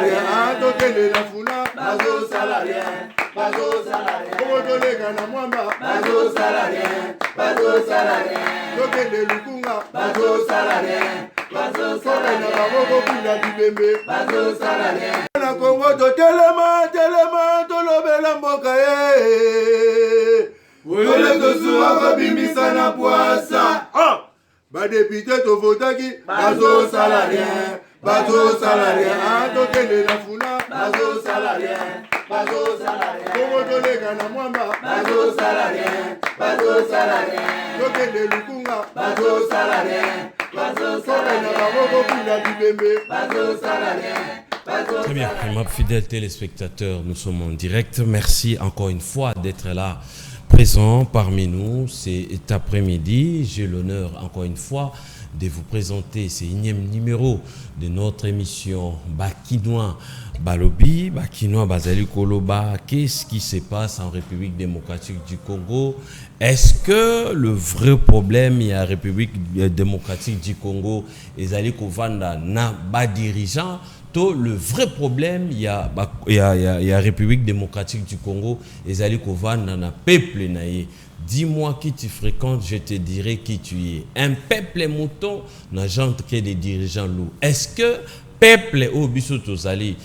rien, tokende na funa, bazo salarié, bazo salarié. Como tolega na mwamba, bazo salarié, bazo salarié. Tokende lukunga, bazo salarié, bazo salarié. Na baboko pila bibembe, bazo salarié. Na Congo to telema, tolobela mboka ye. Oyole tosuwa kobimbisa na poasa. Badepite to votaki, bazo salarié. Bazo salarié, tokende na funa, bazo salarié, bazo salarié. Como tolega na mwamba, bazo salarié, bazo salarié. Tokende lukunga, bazo salarié, bazo salarié. Na baboko pila bibembe, bazo salarié. Très bien, mes fidèles téléspectateurs, nous sommes en direct. Merci encore une fois d'être là, présent parmi nous. Cet après-midi, j'ai l'honneur encore une fois de vous présenter ce 1e numéro de notre émission Bakinois Balobi, Bakinois Bazali Koloba. Qu'est-ce qui se passe en République démocratique du Congo? Est-ce que le vrai problème il y a République démocratique du Congo et Zali Kovanda n'a pas dirigeant? Le vrai problème il y a République démocratique du Congo et Zali Kovanda n'a peuple naïe. Dis-moi qui tu fréquentes, je te dirai qui tu es. Un peuple mouton n'agente que des dirigeants loups. Est-ce que peuple au biso tozali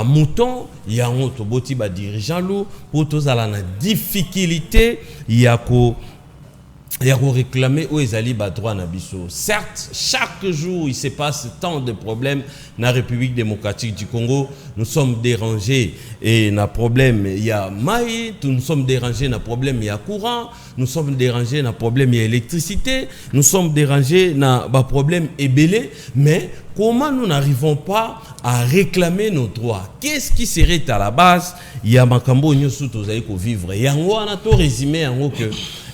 mouton il y a un toboti ba dirigeant loup pour tozala na difficulté il y a réclamer aux ezali ba droit na biso. Certes, chaque jour il se passe tant de problèmes dans la République démocratique du Congo. Nous sommes dérangés et na problème il y a maïs, nous sommes dérangés na problème il y a courant, nous sommes dérangés na problème il y a électricité, nous sommes dérangés na ba problème ébélé, mais comment nous n'arrivons pas à réclamer nos droits? Qu'est-ce qui serait à la base? Il y a makambo nyosu tozali ko vivre. Yango ana to résumé yango que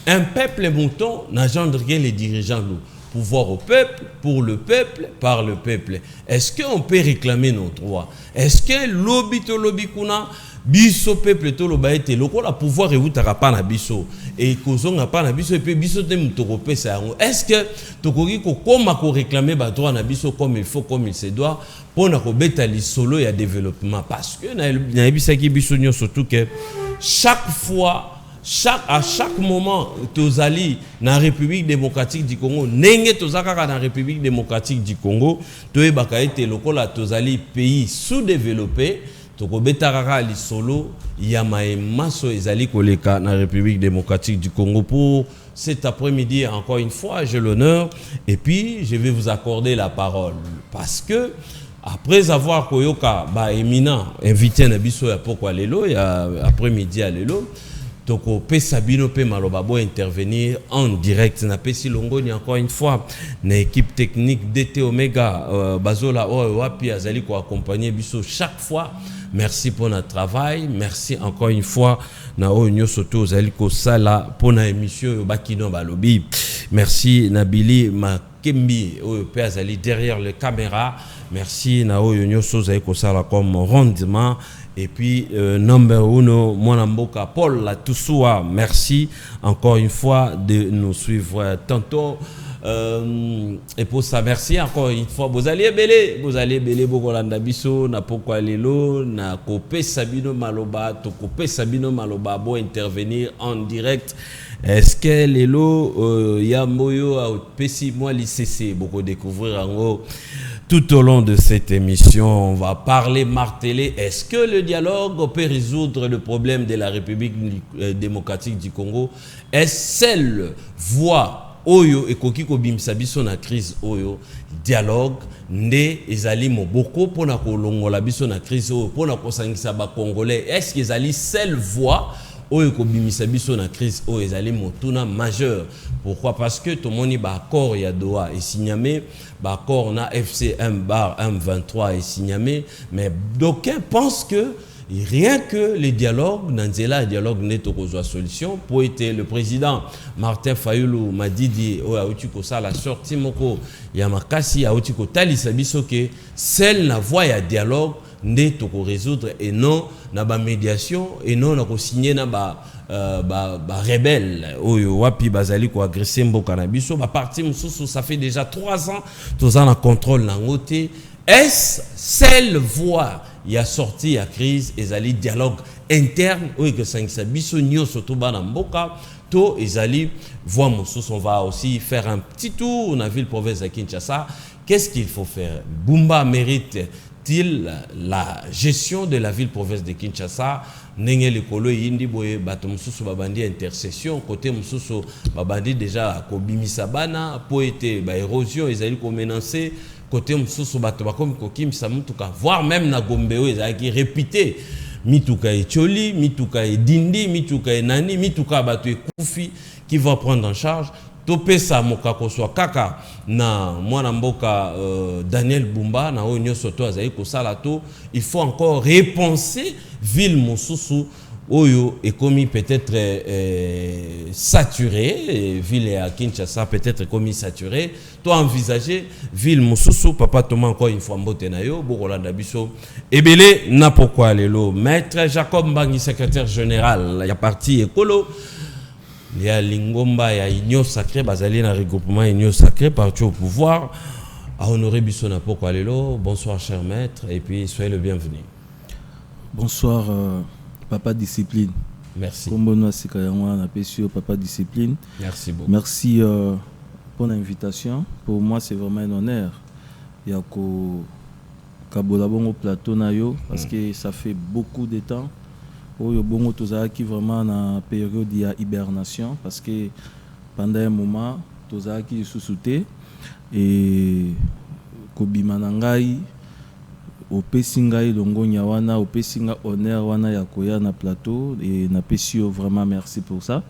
un peuple mouton n'engendre que les dirigeants loups. Pouvoir au peuple, pour le peuple, par le peuple. Est-ce qu'on peut réclamer nos droits? Est-ce que lobby to lobby kuna biso peuple to lobaete loko la pouvoir eutaka pa na biso et kozonga pa na biso et puis biso te mutorope sa yango? Est-ce que tokoki ko koma ko réclamer ba droit na biso comme il faut, comme il se doit pour na ko beta li solo ya développement? Parce que na bisaki biso nyo surtout que à chaque moment tozali na République démocratique du Congo nenge tozaka na République démocratique du Congo toyebaka ete lokola tozali pays sous-développé tokobetaka li solo ya maso ezali koleka na République démocratique du Congo. Pour cet après-midi encore une fois j'ai l'honneur et puis je vais vous accorder la parole parce que après avoir koyoka ba éminent invité na biso ya pokwa lelo ya après-midi à lelo Toko Pesabino Pe Malobabo intervenir en direct. Na Pesi Longoni encore une fois, na équipe technique DT Omega Bazola Wapi Azali ko accompagner biso chaque fois. Merci pour notre travail. Merci encore une fois na Onyo Soto Azali ko sala pour na émission Bakinois Balobi. Merci Nabili Makembi Pe Azali derrière les caméras. Merci na Onyo Soto Azali ko sala comme rendement. Et puis, number 1, Mwanamboka Paul Latousoua, merci encore une fois de nous suivre tantôt. Et pour ça, merci encore une fois. Vous allez belé, Bokolanda Biso, na Pokwa Lelo, na Kopé Sabino Maloba, Tokopé Sabino Maloba, pour intervenir en direct. Est-ce que Lelo, Yamboyo, a Pessi, moi, l'ICC, beaucoup découvrir en haut. Tout au long de cette émission, on va parler, marteler. Est-ce que le dialogue peut résoudre le problème de la République démocratique du Congo? Est-ce seule voie oyo et kokiko bimsabiso na crise oyo dialogue nde ezali moboko pona kolongola biso na crise oyo pona kosangisa ba congolais? Est-ce que ezali seule voie oyo ko bimisa biso na crise oyo ezali motuna majeur? Pourquoi? Parce que tout le monde ba accord ya Doha et signamé, ba accord na FCM bar M23 et signamé, mais d'aucuns pensent que rien que les dialogues, Nanzela dialogue n'est pas solution. Pour être le président Martin Fayulu m'a dit la sortie moko Yamakasi a outiko talisa biso que celle la voie ya dialogue n'est pas résoudre et non na ba médiation et non na ko signer na ba rebelle oyo wapi bazali ko agresser mboka na biso ba parti mususu ça fait déjà 3 ans tous en contrôle na ngote. est-ce seule voie il y a sorti à crise ezali dialogue interne oyo que sangisa biso nyonso to bana mboka to ezali voie mosusu. On va aussi faire un petit tour dans la ville province de Kinshasa. Qu'est-ce qu'il faut faire? Bumba mérite-t-il la gestion de la ville province de Kinshasa? Nenge lekolo yindi boye bato mususu babandi intercession côté mususu babandi déjà kobimisa bana po ete ba érosion ezali ko menacer côté mususu bato bakomi kokimisa mutuka voire même na Gombeo ezali répété mituka echoli mituka edindi mituka enani mituka bato ekufi qui va prendre en charge topesa mokako swa kaka na mwana mboka Daniel Bumba na onyo soto azali ko sala to. Il faut encore repenser ville mosusu oyo ekomi peut-être saturé ville à Kinshasa peut-être ekomi saturé to envisager ville mosusu. Papa Thomas encore une fois mbote na yo bokolanda biso ebele na pourquoi lelo. Maître Jacob Mbangi, secrétaire général ya parti Ekolo, il y a Lingomba, il y a Union Sacrée, Bazali na regroupement Union Sacrée, parti au pouvoir, à honorer Bissona pourquoi lelo. Bonsoir cher maître et puis soyez le bienvenu. Bonsoir Papa Discipline. Merci. Papa Discipline. Merci beaucoup. Merci pour l'invitation. Pour moi c'est vraiment un honneur. Il y a au plateau nayo parce que ça fait beaucoup de temps. Oyo bongo tozaki vraiment na période de hibernation parce que pendant un moment tozaki sous-souté et kobima na ngai opesi ngai longonya wana opesi nga honneur wana ya koya na plateau et na pesi vraiment merci pour ça.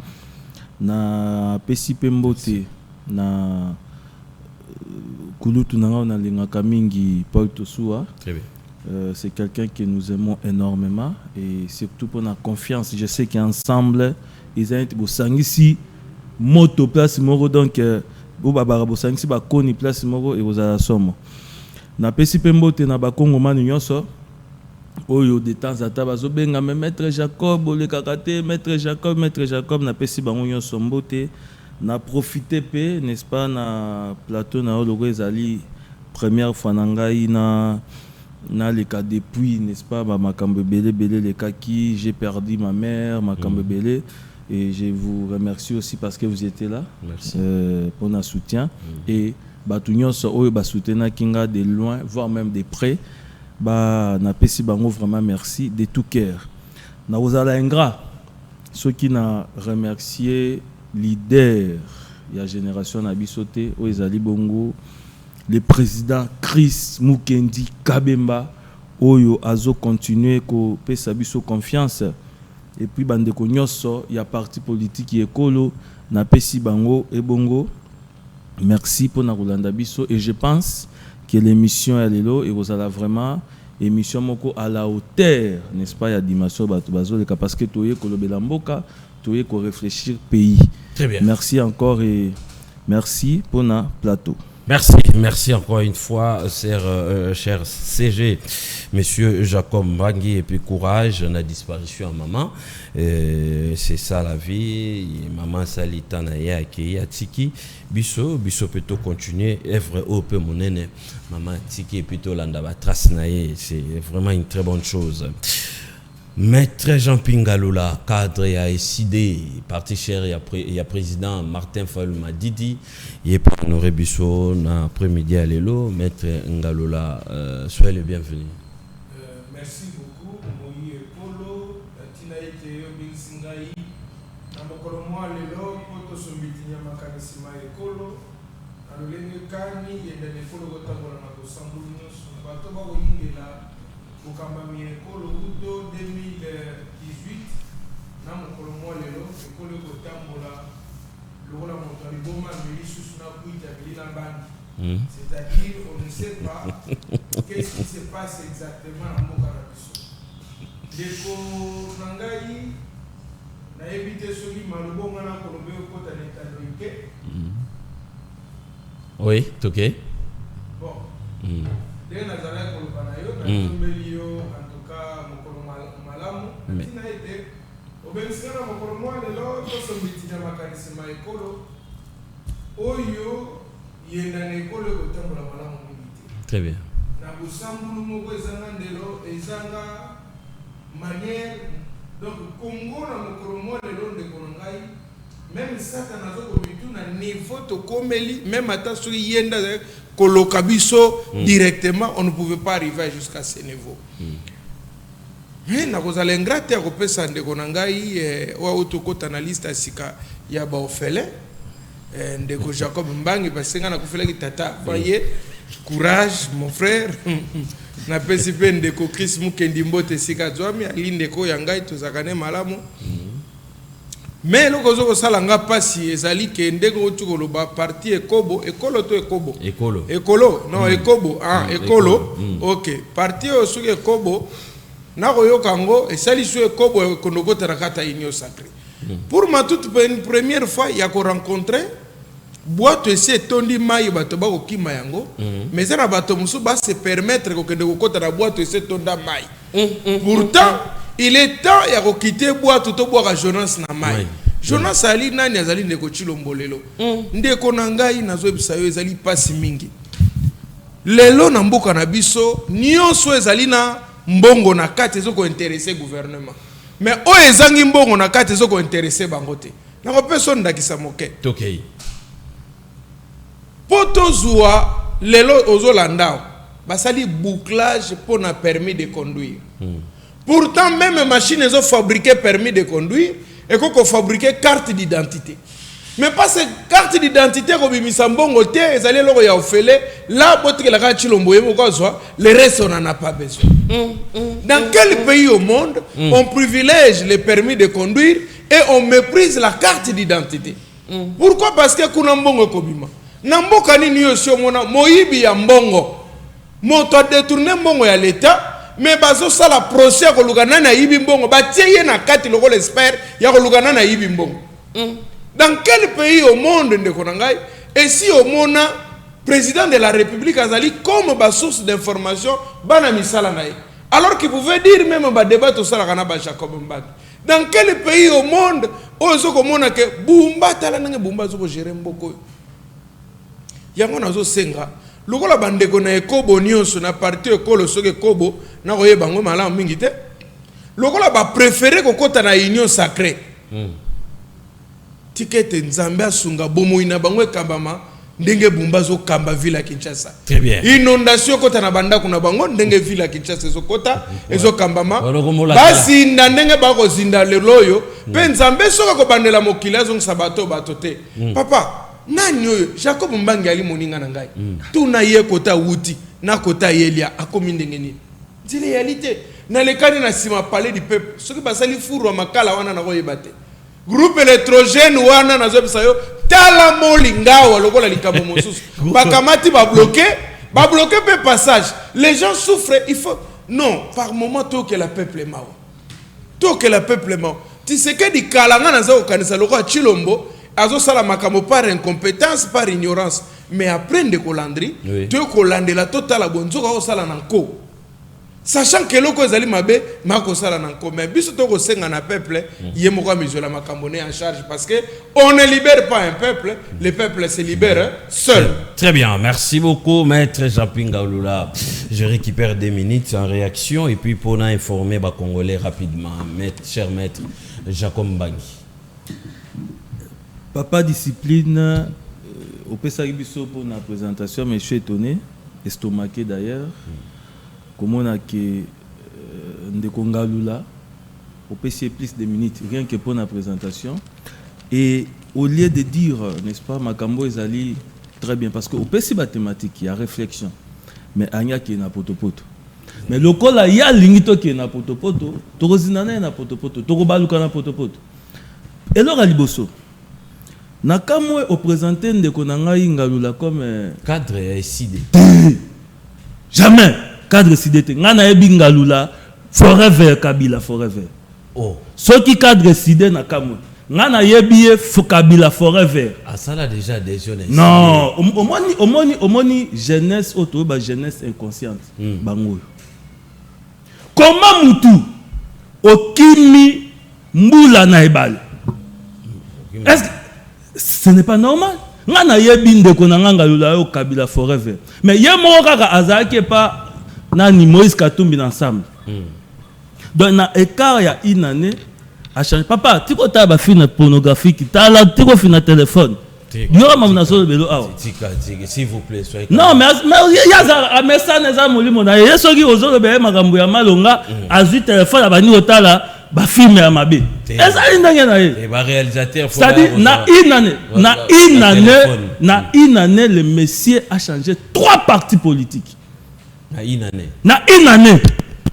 Na pesi pembote na kulutu nanga na lingaka mingi Paul Tosua. Très bien. C'est quelqu'un que nous aimons énormément et surtout pour la confiance. Je sais qu'ensemble, ils ont été ici, moto place moro donc baba bosangisi ba koni place moro et vous à somme. Na pesi pembote na ba Congo manu nyonso oyo de temps à temps bazo benga maître Jacob le kakate maître Jacob na pesi bango nyonso mbote na profiter pe n'est-ce pas na plateau na logo ezali première fois na ngai na les cas depuis n'est-ce pas makambo belé les cas qui j'ai perdu ma mère makambo belé et je vous remercie aussi parce que vous étiez là. Merci pour notre soutien et batu nyonso oyo ba soutenir kinga de loin voire même de près ba na pesi bango vraiment merci de tout cœur. Na ozala ingrat ceux qui na remercier leader ya génération na bisoté o ezali bongo le président Chris Mukendi Kabemba oyo azo continuer ko pesa biso confiance et puis bande ko nyonso ya parti politique Ekolo na pesi bango et bongo merci pour na Rolanda biso et je pense que l'émission elle est là et vous allez vraiment émission moko à la hauteur n'est-ce pas ya dimension bato bazo le parce que toye ko lobela mboka toye ko réfléchir pays. Très bien. Merci encore et merci pour na plateau. Merci encore une fois, cher CG, monsieur Jacob Mbangi, et puis courage, on a disparu à maman. C'est ça la vie. Maman Salita Naya qui a Tiki. Biso peut continuer. Evre Ope Monene. Maman Tiki et plutôt Landaba Trace Naye. C'est vraiment une très bonne chose. Maître Jean Pingalula, cadre et SID, parti cher, il y a président Martin Fayulu Madidi, il est pour honorer Bissot après-midi à l'élo. Maître Ngalula, soyez le bienvenu. Merci beaucoup. Moïse Polo, Tina Eteo, Binsingaï, Namokolomo à l'élo, Poto Sombitinia Makanisima Ekolo, Alolenge Kani, Yende Ekolo Gotambola Nakosambulinos, Batoba Oyingela. Bukambami Ekolo Udo 2018 na mokolo lelo ekolo kotambola lokola moto aliboma milisus na kuita bilina bandi. C'est-à-dire on ne sait pas qu'est-ce qui se passe exactement na mboka na biso. Deko nangai na éviter soki malobonga na kolobe okota na état. Oui, ok. Bon. Dès nazala koloba na yo na tombeli yo en tout cas mokolo malamu tina ete obengisana mokolo mwa lelo tosombitina makanisima ekolo oyo yenda na ekolo kotambola malamu mingi te. Très bien. Na busambulu moko ezanga ndelo ezanga manière donc Congo na mokolo mwa lelo ndeko na ngai même saka nazo komituna niveau to komeli même ata soki yenda koloka biso directement on ne pouvait pas arriver jusqu'à ce niveau. Na kozala ingrate ya kopesa ndeko na ngai wa utokota na liste asika ya ba orphelin ndeko Jacob Mbangi basenga na kufelaki tata voyez courage mon frère na pesi pe ndeko Chris Mukendi Mbote sika zwami ali ndeko ya ngai tozakane malamu mais loko zo sala nga pasi ezali ke ndeko otuko ba parti ekobo ekolo to ekobo ekolo non ekobo ekolo OK parti osuke ekobo na koyoka ngo esali so ekobo konogota na kata union sacrée pour ma toute première fois ya ko rencontrer boîte ese tondi mai bato ba ko kima yango mais ça na bato musu ba se permettre ko kende ko kota na boîte ese tonda mai pourtant il est temps ya ko quitter boîte to boire Jonas na mai Jonas ali nani azali ndeko Chilombolelo ndeko na ngai nazo bisayo ezali pasi mingi lelo na mboka na biso nyonso ezali na mbongo na kati ezoko intéresser gouvernement mais o ezangi mbongo na kati ezoko intéresser bango te na ko personne ndakisa moke tokei poto zuwa lelo ozolandao basali bouclage pour na permis de conduire pourtant même machine ezo fabriquer permis de conduire et qu'on fabriquer carte d'identité mais pas cette carte d'identité ko bimisa mbongo te ezali loko ya ofele là botre la carte Chilomboye moko zwa le reste on en a pas besoin. Dans quel pays au monde on privilège les permis de conduire et on méprise la carte d'identité? Pourquoi? Parce que kuna mbongo ko bima na mboka nini yo sio mona moyibi ya mbongo moto a détourné mbongo ya l'état mais bazo sala procès ko lugana na yibi mbongo batie na kati loko l'espère ya ko lugana na yibi mbongo. Dans quel pays au monde ndeko na ngai et si au mona président de la République azali comme ba source d'information bana misala na ye alors qu'il pouvait dire même ba débat to sala kana ba Jacob Mbangi. Dans quel pays au monde ozo ko mona ke bumba tala nge bumba zo ko gérer mboko yango nazo senga lokola bandeko na ekobo nyonso na parti ekolo soke kobo na koyeba ngo malamu mingi te lokola ba préférer kokota na union sacrée tikete nzambe asunga bomo ina bango ekambama ndenge bumba zo kamba villa Kinshasa. Très bien. Inondation kota na banda kuna bango ndenge villa Kinshasa ezo kota ezo kambama basi ndenge bako zinda leloyo pe nzambe soka ko bandela mokila zo sabato batote papa nani oyo Jacob Mbangi ali moninga na ngai tuna ye kota wuti na kota yelia akomi ndenge nini c'est réalité na lekani na sima palais du peuple soki basali furu wa makala wana na koyebate groupe électrogène wana na zo bisayo tala molingawa lokola likambo mosusu bakamati ba bloquer pe passage les gens souffrent il faut non par moment to que la peuple est mort to que la peuple est mort tu sais que di kalanga na zo kanisa lokola Chilombo azo sala makamo par incompétence par ignorance mais après de colandri to kolandela totala bonzoka o sala nanko sachant que loko ezali mabe mako sala nanko mais biso to ko senga na peuple yemoko mizola makambone en charge parce que on ne libère pas un peuple, le peuple se libère seul. Très bien, merci beaucoup maître Jean-Pinga Olula. Je récupère 2 minutes en réaction et puis pour informer les Congolais rapidement maître cher maître Jacob Mbangi. Papa discipline, au Pessagibiso pour la présentation, mais je suis étonné, estomaqué d'ailleurs, comment on a que Ndekonga Lula, au PC plus de minutes, rien que pour la présentation. Et au lieu de dire, n'est-ce pas, Makambo Ezali, très bien, parce qu'au PC mathématique, il y a réflexion, mais il y a qui est na potopoto. Mais le col il y a l'ingito qui est na potopoto, Torozinana est na potopoto, Torobaluka na potopoto. Et alors, Aliboso, Nakamwe au présenté de Konanga Ingalula comme cadre SID. Jamais cadre SID. Ngana Ebingalula forever Kabila forever. Oh. Ce qui cadre SID Nakamwe. Ngana Yebiye Kabila forever. Ah ça là déjà des jeunes. Non, au moni jeunesse auto ba jeunesse inconsciente. Bango. Comment mutu okimi mbula na ebale. Est-ce que ce n'est pas normal? Ngana yebi ndeko na nganga lula yo Kabila forever. Mais ye mo kaka azaki pas nani Moïse Katumbi ensemble. Donc na écart ya une année a changé. Papa, tu as ba film pornographique, tu as la tu na téléphone. Yo ma na so belo awa. S'il vous plaît, soyez. Non, mais il y a message na za molimo na yeso ki ozo be makambo ya malonga azu téléphone abani otala ba film ya mabe. Eza ndenge na ye. Et ba réalisateur faut. C'est-à-dire na une année le monsieur a changé 3 partis politiques. Na une année.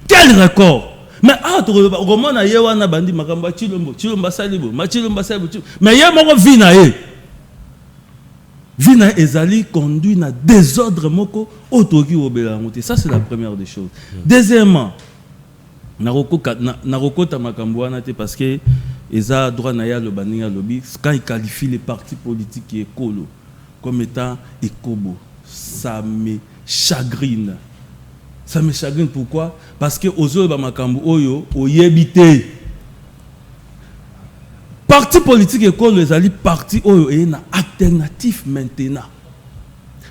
Quel record! Mais comment na ye wana bandi makamba chilomba salibo mais ye moko vina ezali conduit na désordre moko otoki obela ngote. Ça c'est la première des choses. Deuxièmement, na rokota makambo wana te parce que eza droit na ya lo baninga lobby quand il qualifie les partis politiques écolo comme étant écobo, ça me chagrine. Ça me chagrine pourquoi? Parce que ozo ba makambo oyo oyebite. Parti politique école les ali parti oyo et na alternatif maintenant.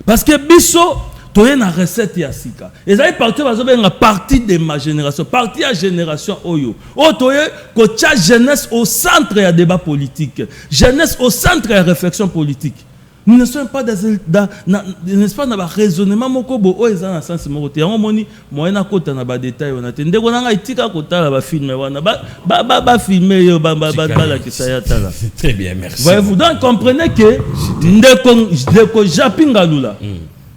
Parce que biso toye na recette ya sika. Ezali parti bazo benga parti de ma génération, parti à génération oyo. O toye ko tia jeunesse au centre ya débat politique, jeunesse au centre ya réflexion politique. Nous ne sommes pas n'est-ce pas dans le raisonnement moko bo o eza na sens moko te yango moni moyena kota na ba détail wana te ndeko nanga itika kota la ba film wana ba filmer yo ba la kisaya tala. Très bien, merci. Voyez-vous, donc comprenez que ndeko Japinga Lula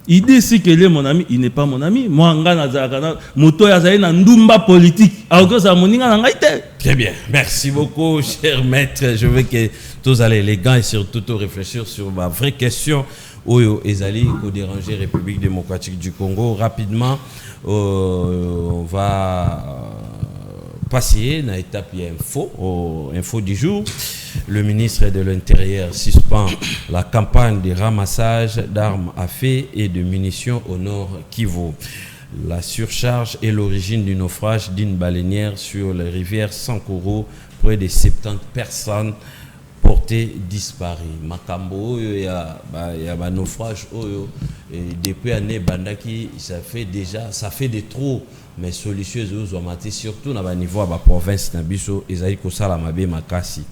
il dit ici que lui est mon ami, il n'est pas mon ami. Moi ngana zakana moto ya zaina ndumba politique alors ça moninga na ngaite. Très bien, merci beaucoup, cher maître. Je veux que tous allez les gars et surtout réfléchir sur ma vraie question. Oyo ezali ko déranger République démocratique du Congo. Rapidement, on va passer à l'étape info du jour. Le ministre de l'Intérieur suspend la campagne de ramassage d'armes à feu et de munitions au nord Kivu. La surcharge est l'origine du naufrage d'une baleinière sur la rivière Sankoro. Près de 70 personnes portées disparues. Makambo, il y a un naufrage. Et depuis l'année Bandaki, ça fait de trop. Mais solutions surtout dans le niveau de la province Nabiso, Ezaïko Salamabe Makasi.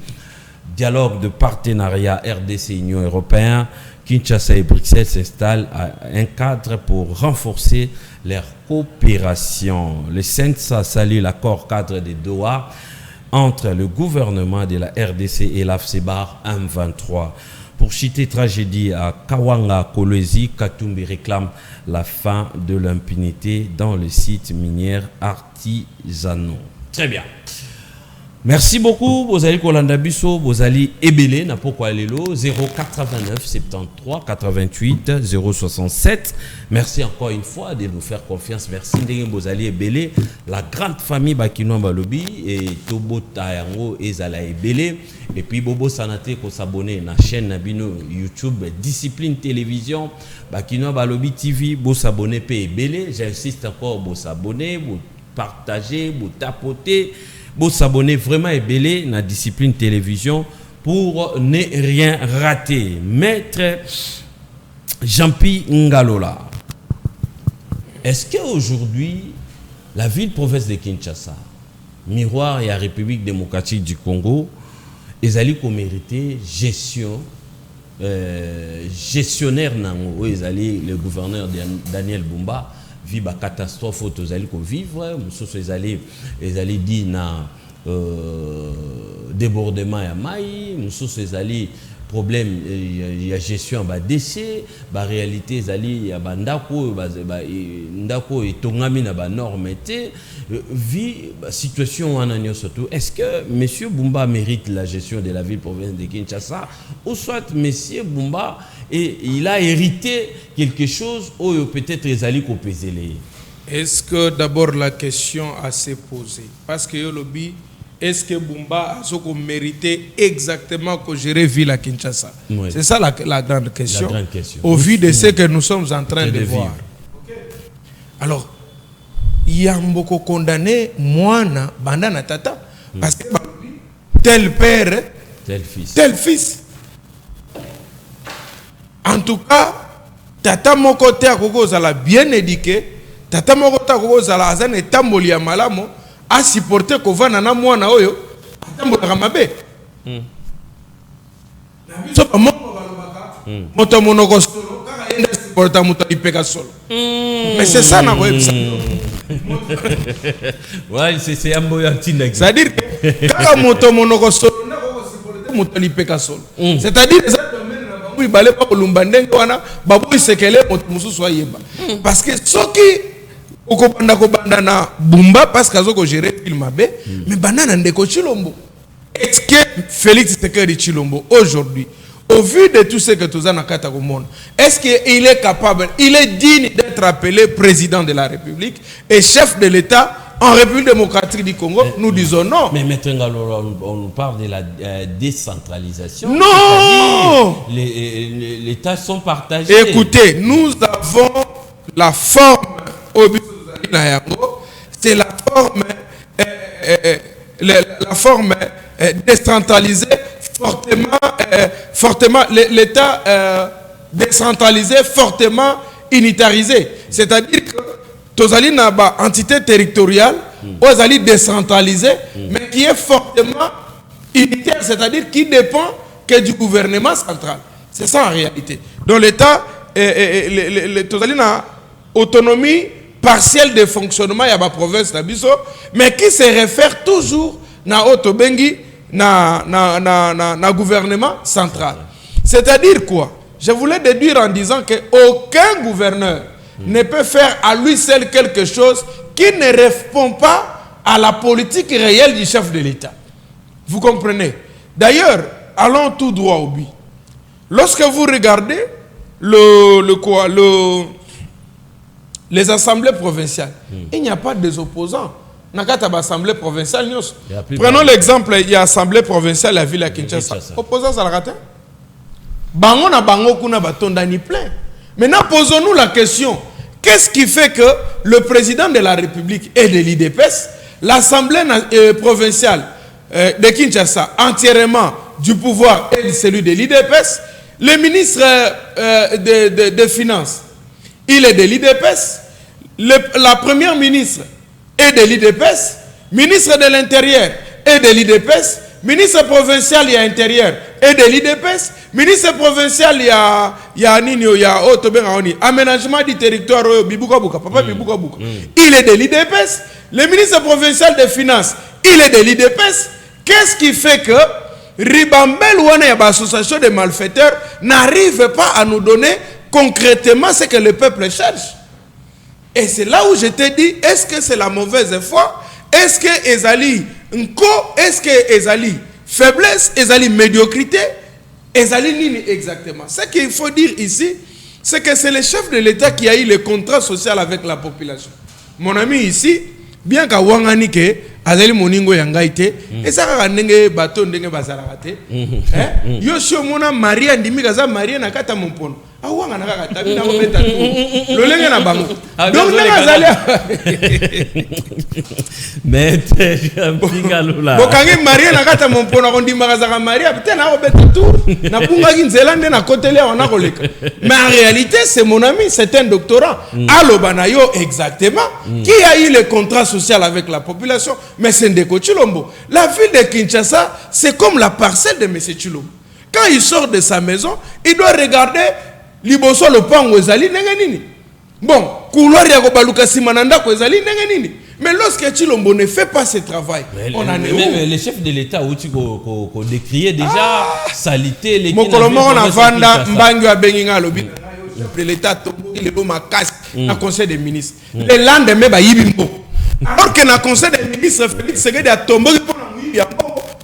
Dialogue de partenariat RDC-Union européenne. Kinshasa et Bruxelles s'installent à un cadre pour renforcer leur coopération. Le CENSA salue l'accord cadre de Doha entre le gouvernement de la RDC et l'AFCEBAR M23. Pour citer tragédie à Kawanga, Kolwezi, Katumbi réclame la fin de l'impunité dans les sites miniers artisanaux. Très bien. Merci beaucoup, Bozali Kolanda Bisso, Bozali Ebele, n'a pourquoi lelo 089 73 88 067. Merci encore une fois de nous faire confiance. Merci Ndenge Bozali Ebele, la grande famille Bakino Balobi et Tobo Tayango et Zala Ebele. Et puis Bobo Sanate ko s'abonner na chaîne Nabino YouTube Discipline Télévision Bakino Balobi TV, bo s'abonner pe Ebele. J'insiste encore, bo s'abonner, bo partager, bo tapoter. Vous s'abonner vraiment et belé dans la discipline télévision pour ne rien rater. Maître Jean-Pierre Ngalola, est-ce qu'aujourd'hui, la ville-province de Kinshasa, miroir et la République démocratique du Congo, ils allaient mériter gestionnaire nango, ils allaient le gouverneur Daniel Bumba, vivre catastrophe aux allez vivre ils allaient dire na débordement ya mai ils allaient problème il y a gestion ba décès ba réalité ils allaient ya bandako ndako etongami na ba norme té vie situation wana surtout. Est-ce que monsieur Bumba mérite la gestion de la ville province de Kinshasa ou soit monsieur Bumba et il a hérité quelque chose ou peut-être les alliés qu'on peut zéler? Est-ce que d'abord la question a se poser parce que le lobby est-ce que Bumba a ce qu'on méritait exactement que gérer ville à Kinshasa? Oui. C'est ça la grande question. La grande question. Au vu de ce que nous sommes en train de voir. Okay. Alors, il y a beaucoup condamné Moana, Bandana Tata, parce que tel père, tel fils. En tout cas, Tata mon côté à Koko a bien éduqué, tata moko ta ko zala azana etamboli ya malamo a supporter ko vana na mwana oyo atambola mabe na biso ba moko balobaka moto monoko solo kaka yenda supporter moto ipeka solo mais c'est ça na ko ebisa ouais c'est un boy antinda c'est-à-dire que kaka moto monoko solo na ko supporter moto ipeka solo c'est-à-dire ça domaine na bango ibale pa kolumba ndenge wana babo isekele moto mususu ayeba parce que soki okobanda kobanda na bumba parce que azoko gérer film mabe mais banana ndeko Chilombo est-ce que Félix Tshisekedi Chilombo aujourd'hui au vu de tout ce que tous en kata komona est-ce qu'il est capable, il est digne d'être appelé président de la République et chef de l'État en République démocratique du Congo? Nous disons non. Mais maintenant, on nous parle de la décentralisation. Non. Les tâches sont partagées. Écoutez, nous avons la forme, c'est la forme décentralisée, fortement l'État décentralisé, fortement unitarisé. C'est-à-dire que Tozali n'a pas entité territoriale, Tozali décentralisé, mais qui est fortement unitaire, c'est-à-dire qui dépend que du gouvernement central. C'est ça en réalité. Donc l'État, Tozali n'a autonomie partielle de fonctionnement, il y a ma province d'Abisso, mais qui se réfère toujours à Otobengi, na gouvernement central. C'est-à-dire quoi? Je voulais déduire en disant qu'aucun gouverneur ne peut faire à lui seul quelque chose qui ne répond pas à la politique réelle du chef de l'État. Vous comprenez? D'ailleurs, allons tout droit au but. Lorsque vous regardez les assemblées provinciales, il n'y a pas des opposants. Assemblée provinciale. Prenons l'exemple, il y a l'Assemblée provinciale de la ville à Kinshasa. Opposants à la rate. Bango na bango kuna batondani plein. Maintenant, posons-nous la question. Qu'est-ce qui fait que le président de la République est de l'IDPS, l'Assemblée provinciale de Kinshasa entièrement du pouvoir est celui de l'IDPS, le ministre des Finances, il est de l'IDPS, la première ministre est de l'IDPS, ministre de l'Intérieur est de l'IDPS, ministre provincial il y a intérieur et de l'IDPS, ministre provincial il y a aménagement du territoire il est de l'IDPS, le ministre provincial des finances il est de l'IDPS. Qu'est-ce qui fait que Ribambel ou l'association des malfaiteurs n'arrive pas à nous donner concrètement ce que le peuple cherche? Et c'est là où je t'ai dit, est-ce que c'est la mauvaise foi? Est-ce que Ezali Nko? Est-ce que Ezali faiblesse? Ezali médiocrité? Ezali nini exactement? Ce qu'il faut dire ici, c'est que c'est le chef de l'État qui a eu le contrat social avec la population. Mon ami ici, bien qu'à Wangani ke Azali Moningo Yangaite, et ça a ndenge bateau ndenge bazarate. Yo sio mona Maria ndimi kaza Maria nakata monpono. Awanga nakata bina ko beta tout. Lolenge na bango. Donc Azali mais pinga lola. Bokangi Maria nakata monpono ko ndima kaza Maria peut-être na ko beta tout. Na punga ki nzela nde na kotele wana koleka. Mais en réalité c'est mon ami, c'est un doctorant. Alobanayo exactement qui a eu le contrat social avec la population. Mais c'est Ndeko Chilombo. La ville de Kinshasa, c'est comme la parcelle de M. Chilombo. Quand il sort de sa maison, il doit regarder Liboso le pan Ezali Nengenini. Bon, couloir Yagobaluka Simananda Ezali Nengenini. Mais lorsque Chilombo ne fait pas ce travail, on en est où? Même les chefs de l'État où tu décriait déjà salité les Mokolomo on a vanda Mbangu a Benginga lobi. De l'État il est ma casse à conseil des ministres. Le lendemain ba yibimbo. Alors que dans le conseil des ministres, Félix Tshisekedi a tombé pour la nuit.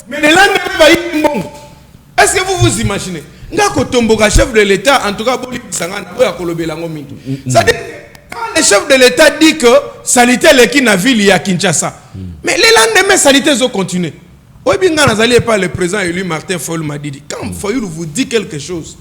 Mais le lendemain, va y bon. Est-ce que vous vous imaginez? Ngako Tomboga, chef de l'État, en tout cas, c'est-à-dire quand le chef de l'État dit que salité l'équipe na ville il y a Kinshasa, mais le lendemain, salité ont continué. Oui, bien, pas le président élu Martin Fayulu m'a dit quand Fayulu vous dit quelque chose.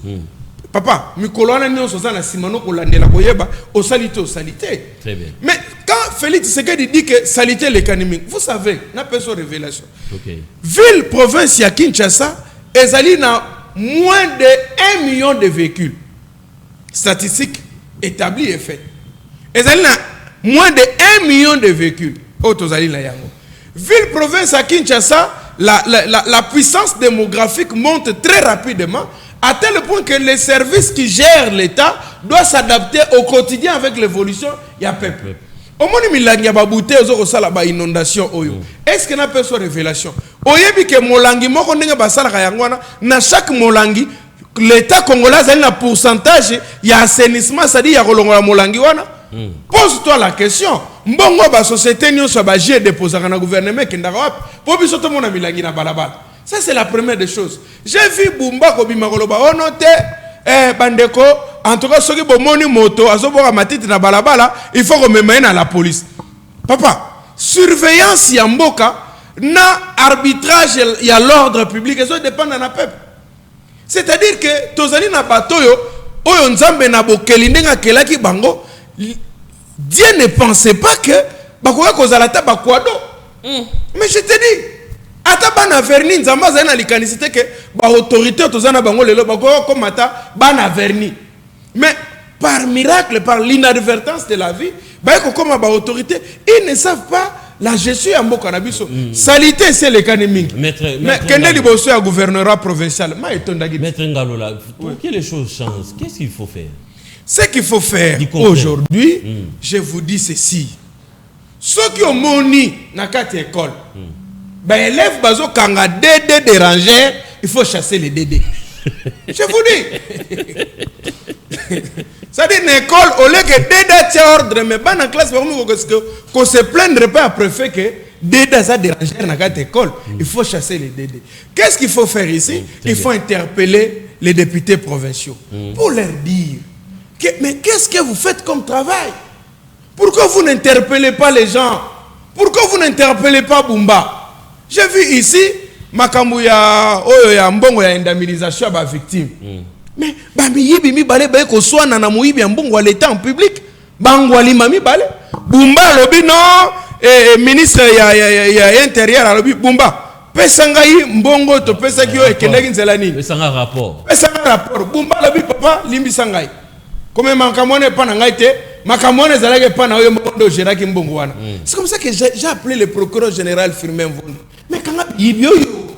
Papa, Mikolona n'y a pas Simano Kolandela Koyeba, au salité, au salité. Très bien. Mais quand Félix Tshisekedi dit que salité l'économie, vous savez, n'a pas de révélation. Okay. Ville, province, à Kinshasa, Ezali n'a moins de 1 million de véhicules. Statistique établie et faite. Ezali n'a moins de 1 million de véhicules. Ville province à Kinshasa, la puissance démographique monte très rapidement, à tel point que les services qui gèrent l'État doivent s'adapter au quotidien avec l'évolution du peuple. Au moment où il y a des inondations, est-ce qu'il y a une révélation? Oyebi que molangi moko ndenge basala kayangwana na chaque molangi l'État congolais a un pourcentage il y a assainissement, c'est-à-dire il y a kolongola molangi wana. Pose-toi la question. Mbongo ba société nyonso ba j'ai déposé na gouvernement kindaka wapi? Po biso to mona milangi na balabala. Ça c'est la première des choses. J'ai vu Bumba ko bimakoloba onote bandeko en tout cas soki bomoni moto azoboka matiti na balabala, il faut qu'on me mène à la police. Papa, surveillance ya mboka na arbitrage il y a l'ordre public et ça dépend de la peuple. C'est-à-dire que tozali na batoyo oyo nzambe na bokeli ndenga kelaki bango. Dieu ne pensait pas que bakoka kozalata bakwado. Mais je te dis, ata bana verni nzamba za na likanisite que ba autorité tozana bango lelo bakoka komata bana verni. Mais par miracle, par l'inadvertance de la vie, ba ko koma ba autorité, ils ne savent pas la gestion ya mboka na biso. Salité c'est le kaneming. Mais kende liboso ya gouvernorat provincial, ma etondagi. Maître Ngalola, pour que les choses changent, qu'est-ce qu'il faut faire? Ce qu'il faut faire aujourd'hui, je vous dis ceci. Ceux qui ont moni dans quatre écoles, ben élèves bazo kanga DD dérangés, il faut chasser les DD. Je vous dis. Ça dit une école, au lieu que DD tient ordre, mais pas dans la classe, qu'on se plaindre pas après fait que DD ça déranger dans quatre écoles, il faut chasser les DD. Qu'est-ce qu'il faut faire ici? Il faut interpeller les députés provinciaux pour leur dire. Mais qu'est-ce que vous faites comme travail? Pourquoi vous n'interpellez pas les gens? Pourquoi vous n'interpellez pas Bumba? J'ai vu ici, makambu ya mbongo ya indemnisation à victime. Mais bamiyibi mi balé ba ko swana na muyibi ya mbongo l'État en public. Bangwali mami balé. Bumba lobi non ministre ya intérieur lobi Bumba. Pesangai mbongo to pesaki yo ekendaki nzela nini? Pesanga rapport. Bumba lobi papa limbi sangai. Comme makamone pas na ngaite, makamone zalake pas na oyo mbondo géraki mbongo wana. C'est comme ça que j'ai appelé le procureur général Firmin Mvondo. Mais kanga yibio yo.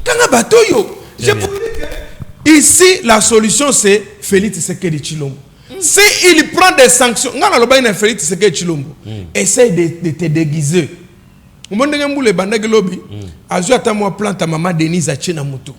Kanga bato yo. Je vous dis que ici la solution c'est Félix Tshisekedi Tshilombo. Si il prend des sanctions, ngana loba ina Félix Tshisekedi Tshilombo. Essaye de te déguiser. Ombondenge mbule bandaki lobi azu ata moi plante maman Denise Achena Mutu.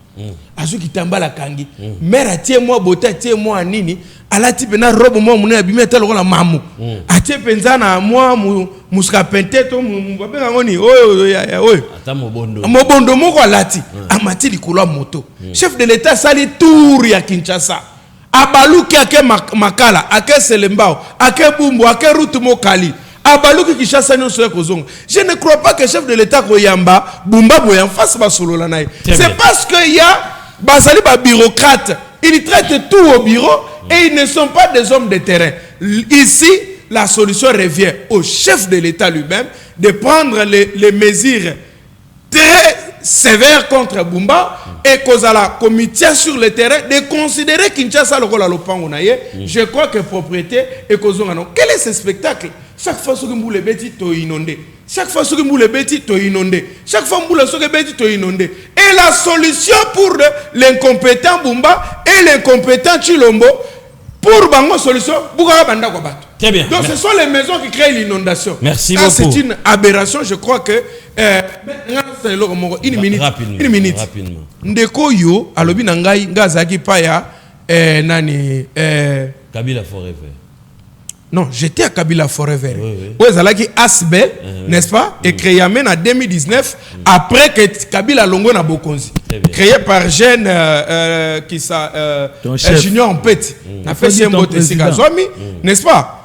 Azu kitamba la kangi. Mère atie moi bota atie moi nini alati pena robe moi muna bimé telo la mamu. Atie penza na moi muska pente to mbabenga ngoni oyo ata mobondo. Mobondo moko alati amati likolo moto. Chef de l'État sali tour ya Kinshasa. Abaluki ake makala, ake selembao, ake bumbu, ake route mokali. Je ne crois pas que le chef de l'État Koyamba, Bumba Boyan face à Solo. C'est parce qu'il y a Basali bureaucrate. Ils traitent tout au bureau et ils ne sont pas des hommes de terrain. Ici, la solution revient au chef de l'État lui-même de prendre les mesures très sévères contre Bumba et Kozala comité sur le terrain de considérer Kinshasa lokola lopango na ye. Je crois que propriété et Kozongano. Quel est ce spectacle? Chaque fois que vous les bêtis, tu inondé. Chaque fois que vous les bêtis, tu inondé. Chaque fois que vous les bêtis, tu inondé. Et la solution pour l'incompétent Bumba et l'incompétent Tshilombo, pour Bango solution, très bien. Donc ce sont les maisons qui créent l'inondation. Merci beaucoup. C'est une aberration, je crois que une minute. Rapidement. Ndeko yo alobi nangai ngazaki paya nani Kabila Forever. Non, j'étais à Kabila Forever. Oui. Zalaki Asbe, n'est-ce pas? Et créé en 2019, après que Kabila Longo na Bokonzi. Créé par Jeune qui Junior en Petit. A fait un mot de n'est-ce pas?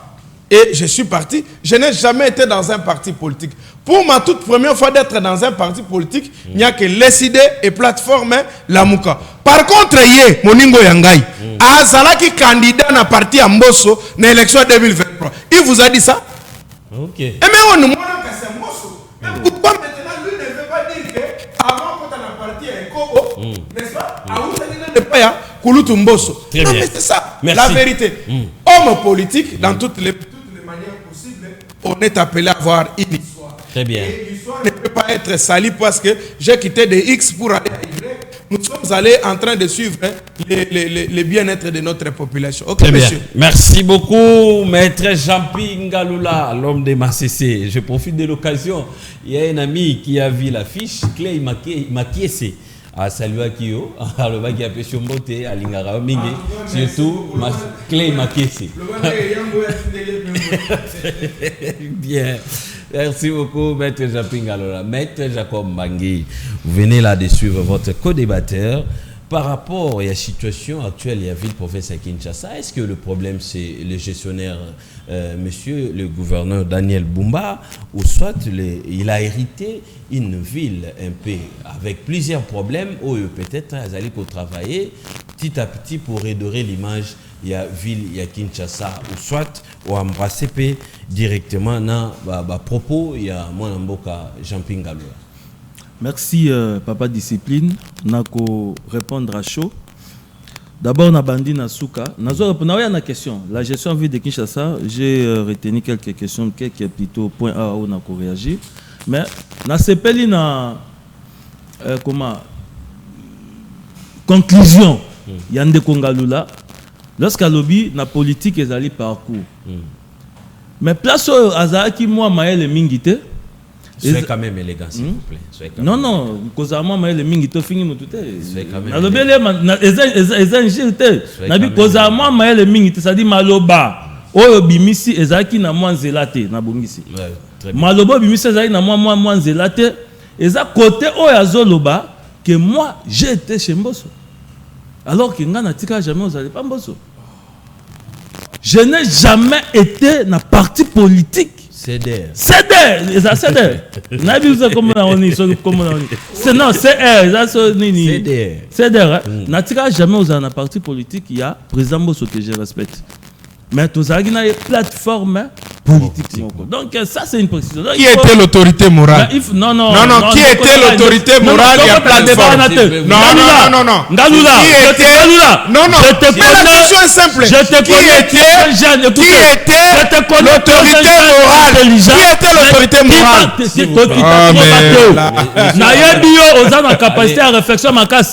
Et je suis parti. Je n'ai jamais été dans un parti politique. Pour ma toute première fois d'être dans un parti politique, il n'y a que les idées et plateformes Lamouka. Par contre, Moningo Yangai, Azalaki candidat na parti Amboso dans l'élection 2023. Il vous a dit ça? Ok. Et mais on nous montre que c'est Amboso. Pourquoi maintenant lui ne veut pas dire que avant quand on a parti à Kobo, n'est-ce pas? Kouloutou Mboso. Non mais c'est ça, merci. La vérité. Homme politique dans toutes les manières possibles, on est appelé à avoir une histoire. Très bien. Et l'histoire ne peut pas être salie parce que j'ai quitté de X pour aller à Y. Nous sommes allés en train de suivre le bien-être de notre population. Ok, Très bien. monsieur. Merci beaucoup, maître Jean-Pi Ngalula, l'homme de Massessé. Je profite de l'occasion. Il y a un ami qui a vu l'affiche, Clay Makiese. À saluer Kio, à le bac qui a pêché au mote, à l'ingara mingi, surtout Clay Makiese. Bien. Merci beaucoup, Maître Jean-Pi Ngalula. Maître Jacob Mbangui, vous venez là de suivre votre co-débatteur. Par rapport à la situation actuelle, il y a ville-province à Kinshasa. Est-ce que le problème, c'est le gestionnaire, monsieur le gouverneur Daniel Bumba, ou soit il a hérité une ville un peu avec plusieurs problèmes, où peut-être ils allaient travailler petit à petit pour redorer l'image de la ville de Kinshasa, ou soit ou embrasser directement dans les propos de mon amboka Jean-Pi Ngalula. Merci, Papa Discipline. Nako répondre à chaud. D'abord, na bandi na souka. Nazo répondre à la question. La gestion en ville de Kinshasa, j'ai retenu quelques questions, quelques plutôt points A où nako réagir. Mais na sepeli na comment conclusion. Yande Kongalula. Lorsqu'à lobby na politique ezali parcours. Mais place au azaki moi maël mingité. Soyez quand même élégant, s'il vous plaît. Non, non, cause à moi, le mingito fini mon tout. Soyez quand même. Alors, le mingito, ça dit maloba. Oh, bimisi, ezaki na moi zelate, na bongisi. Maloba, bimisi, ezaki na moi zelate. Eza côté oh yazoloba que moi j'ai été chez Mbosso. Alors que nga na tika jamais aux allez pas Mbosso. Je n'ai jamais été dans parti politique. CDR. Non, c'est CDR. Natika jamais aux un parti politique, il y a président Bosso que je respecte. Mais tout ça, il y a une plateforme politique. Donc ça c'est une précision. Qui était l'autorité morale? Non. Qui était l'autorité morale? Il y a plateforme. Non. Ngalula. Non. La question est simple. Qui était l'autorité morale? Qui était l'autorité morale?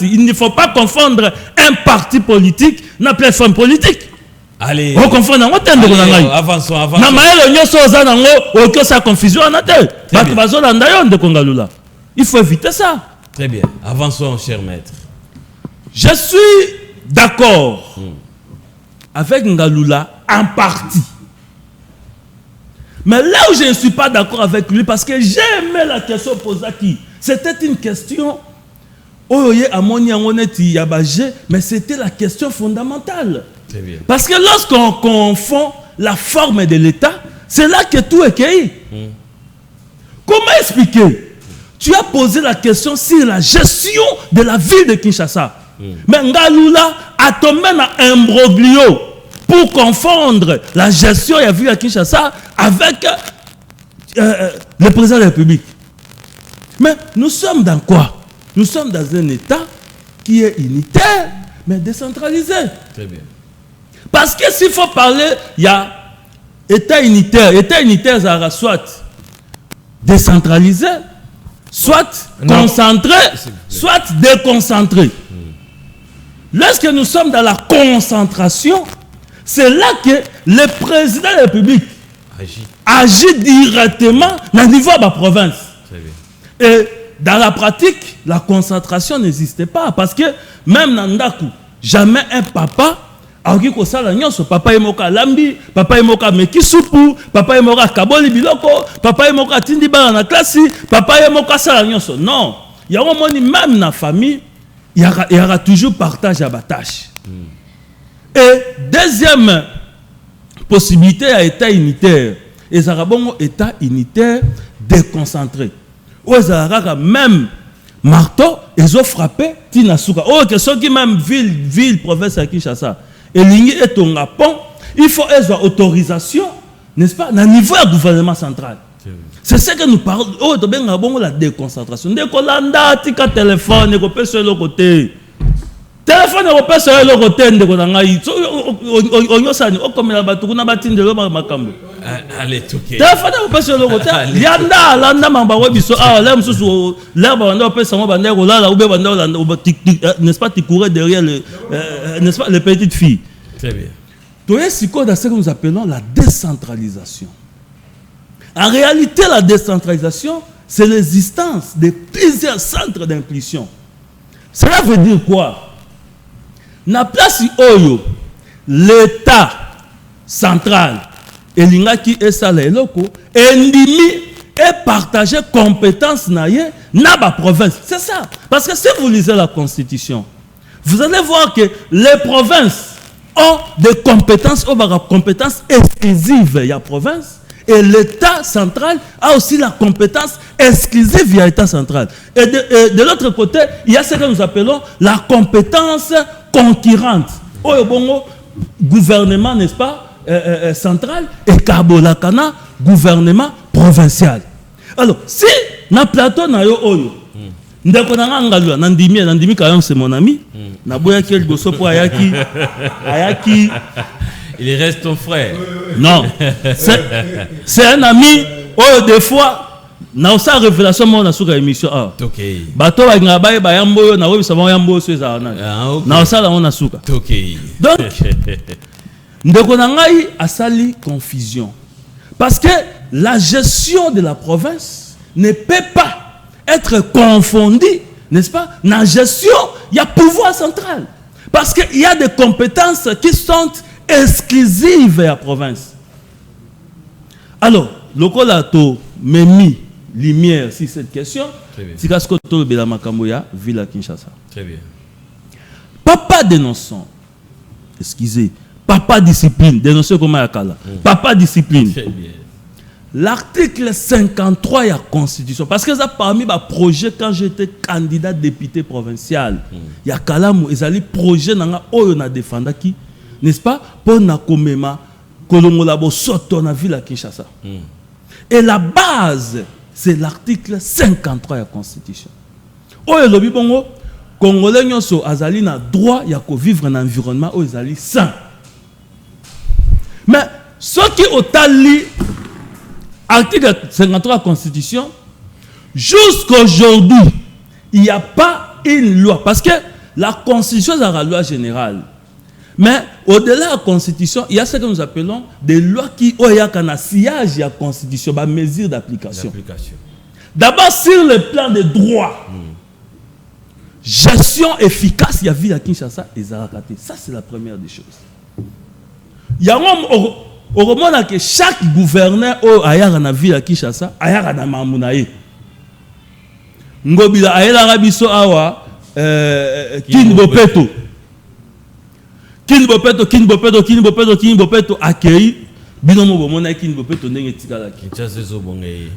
Il ne faut pas confondre un parti politique na plateforme politique. Allez. On confond avançons. Na maelo nyoso oza nango oki sa confusion na te. Bato bazolanda yo ndeko Ngalula. Il faut éviter ça. Très bien. Avançons, cher maître. Je suis d'accord avec Ngalula en partie. Mais là où je ne suis pas d'accord avec lui, parce que j'ai aimé la question posée à qui? C'était une question, mais c'était la question fondamentale. Très bien. Parce que lorsqu'on confond la forme de l'État, c'est là que tout est cueilli. Comment expliquer? Tu as posé la question sur la gestion de la ville de Kinshasa. Mais Ngalula a tombé dans un imbroglio pour confondre la gestion de la ville de Kinshasa avec le président de la République. Mais nous sommes dans quoi? Nous sommes dans un État qui est unitaire, mais décentralisé. Très bien. Parce que s'il faut parler, il y a État unitaire. État unitaire, ça sera soit décentralisé, soit concentré, soit déconcentré. Lorsque nous sommes dans la concentration, c'est là que le président de la République agit directement au niveau de la province. Très bien. Et dans la pratique, la concentration n'existait pas. Parce que même dans Ndaku, jamais un papa papa emoka lambi, papa emoka meki supu, papa emoka kaboli biloko, papa emoka tindi bana na classe, papa emoka sala nyonso. Non, il y a même dans la famille, il y aura toujours partage à la tâche. Et deuxième possibilité à état unitaire, et ça bon état unitaire déconcentré. Ou même marteau, ils ont frappé Tinasuka. Oh, que ceux qui même ville, province à Kinshasa. Et l'ingé est ton pont, il faut avoir autorisation, n'est-ce pas, au niveau du gouvernement central. C'est ce que nous parlons. Oh, tu as bien la déconcentration. Dès qu'on a un téléphone, on peut sur le côté. Téléphone, on peut sur le côté. Allez, ok. Téléphone au pèse le côté. Yanda, landa, mambawe biso. Ah, là, monsieur, l'herbe, on a pèse sama bandé, là, ou bien n'est-ce pas, tu courais derrière n'est-ce pas, les petites filles. Très bien. Donc, c'est quoi dans ce que nous appelons la décentralisation. En réalité, la décentralisation, c'est l'existence de plusieurs centres d'impulsion. Cela veut dire quoi? Na place oyo, l'État central, et l'ingaki et ça les locaux, endimi et partager compétences na ba province. C'est ça. Parce que si vous lisez la Constitution, vous allez voir que les provinces ont des compétences, compétences exclusives il y a province, et l'État central a aussi la compétence exclusive via l'État central. Et de l'autre côté, il y a ce que nous appelons la compétence concurrente. Au bongo, gouvernement, n'est-ce pas, central, et Kabolakana, gouvernement provincial. Alors, si na plateau na yo oyo, ndeko na ngalua nandimi quand même c'est mon ami, na boya quel gosso pour ayaki Il reste ton frère. Non, c'est un ami. Oh, des fois, na sa révélation mon sur émission. Ok. Bato ba ngabaye ba yambo na webi sama yambo so za na. Na sa la on asuka. Ok. Donc, ndeko na ngai asali confusion. Parce que la gestion de la province ne peut pas être confondue, n'est-ce pas? Dans la gestion, il y a pouvoir central. Parce qu'il y a des compétences qui sont exclusive à la province. Alors, le colato m'a mis lumière sur cette question. C'est parce que tout le Bela Makamboya, ville à Kinshasa. Très bien. Papa dénonçant, excusez, papa discipline, dénoncer comment il y a papa discipline. Très bien. L'article 53 de la Constitution, parce que ça parmi les projets quand j'étais candidat député provincial, il y a Kalamou, ils allaient projet dans la défendre qui, n'est-ce pas, pour na koméma kolongolabo soto na ville à Kinshasa. Et la base, c'est l'article 53 de la Constitution. Oyo lobi bongo, Congolais nyonso azali na droit ya ko vivre dans un environnement où ils allaient sain. Mais ceux qui ont tali article 53 de la Constitution, jusqu'à aujourd'hui, il n'y a pas une loi. Parce que la Constitution, c'est la loi générale. Mais au-delà de la Constitution, il y a ce que nous appelons des lois qui ont un sillage de la Constitution, des mesures d'application. D'abord, sur le plan des droits, gestion efficace, il y a vu à Kinshasa et Zarakate. Ça, c'est la première des choses. Il y a au moment que chaque gouverneur a na ville à Kinshasa, a na Mamounaye. Ngobila ayela rabiso awa Kinbopeto. Kinbopeto accueilli binomo bomona Kinbopeto ndenge tikala Kinshasa zobonga eye.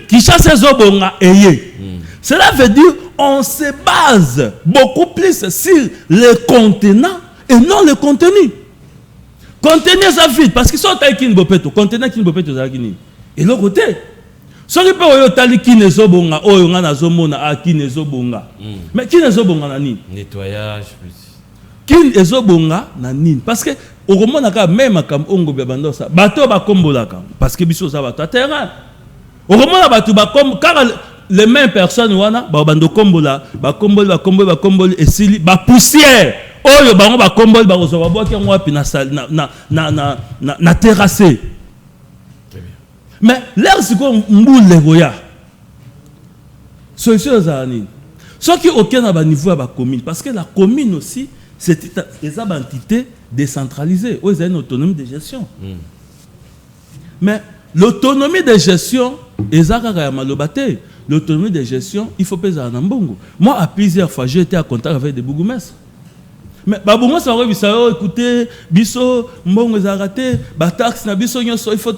Kinshasa zobonga eye. Cela veut dire on se base beaucoup plus sur le contenant et non le contenu. Contenir ça vite parce qu'ils sont taille Kinbopeto, contenir Kinbopeto za kini. Et l'autre côté, ceux qui peuvent yo tali kinezobonga oyo nga nazomona a kinezobonga. Mais kinezobonga na nini? Nettoyage plus. Kin ezobonga na nini? Parce que au romona ka même comme ongo bebando ça, bato ba kombolaka parce que biso ça bato terrain. Au romona bato ba comme car les mêmes personnes wana ba bando kombola, ba komboli et sili ba poussière. Oyo bango ba komboli ba kozo ba boki ngwa na na terrassé. Mais l'air c'est comme mboule goya. Solution za nini? Ce qui aucun à niveau à la commune parce que la commune aussi c'est des entités décentralisées, où ils ont une autonomie de gestion. Mais l'autonomie de gestion, l'autonomie de gestion, il faut peser en ambongo. Moi, à plusieurs fois, j'ai été en contact avec des bourgmestres. Mais babongo ça aurait écoutez, biso mbongo za raté, ba taxe na biso nyonso il faut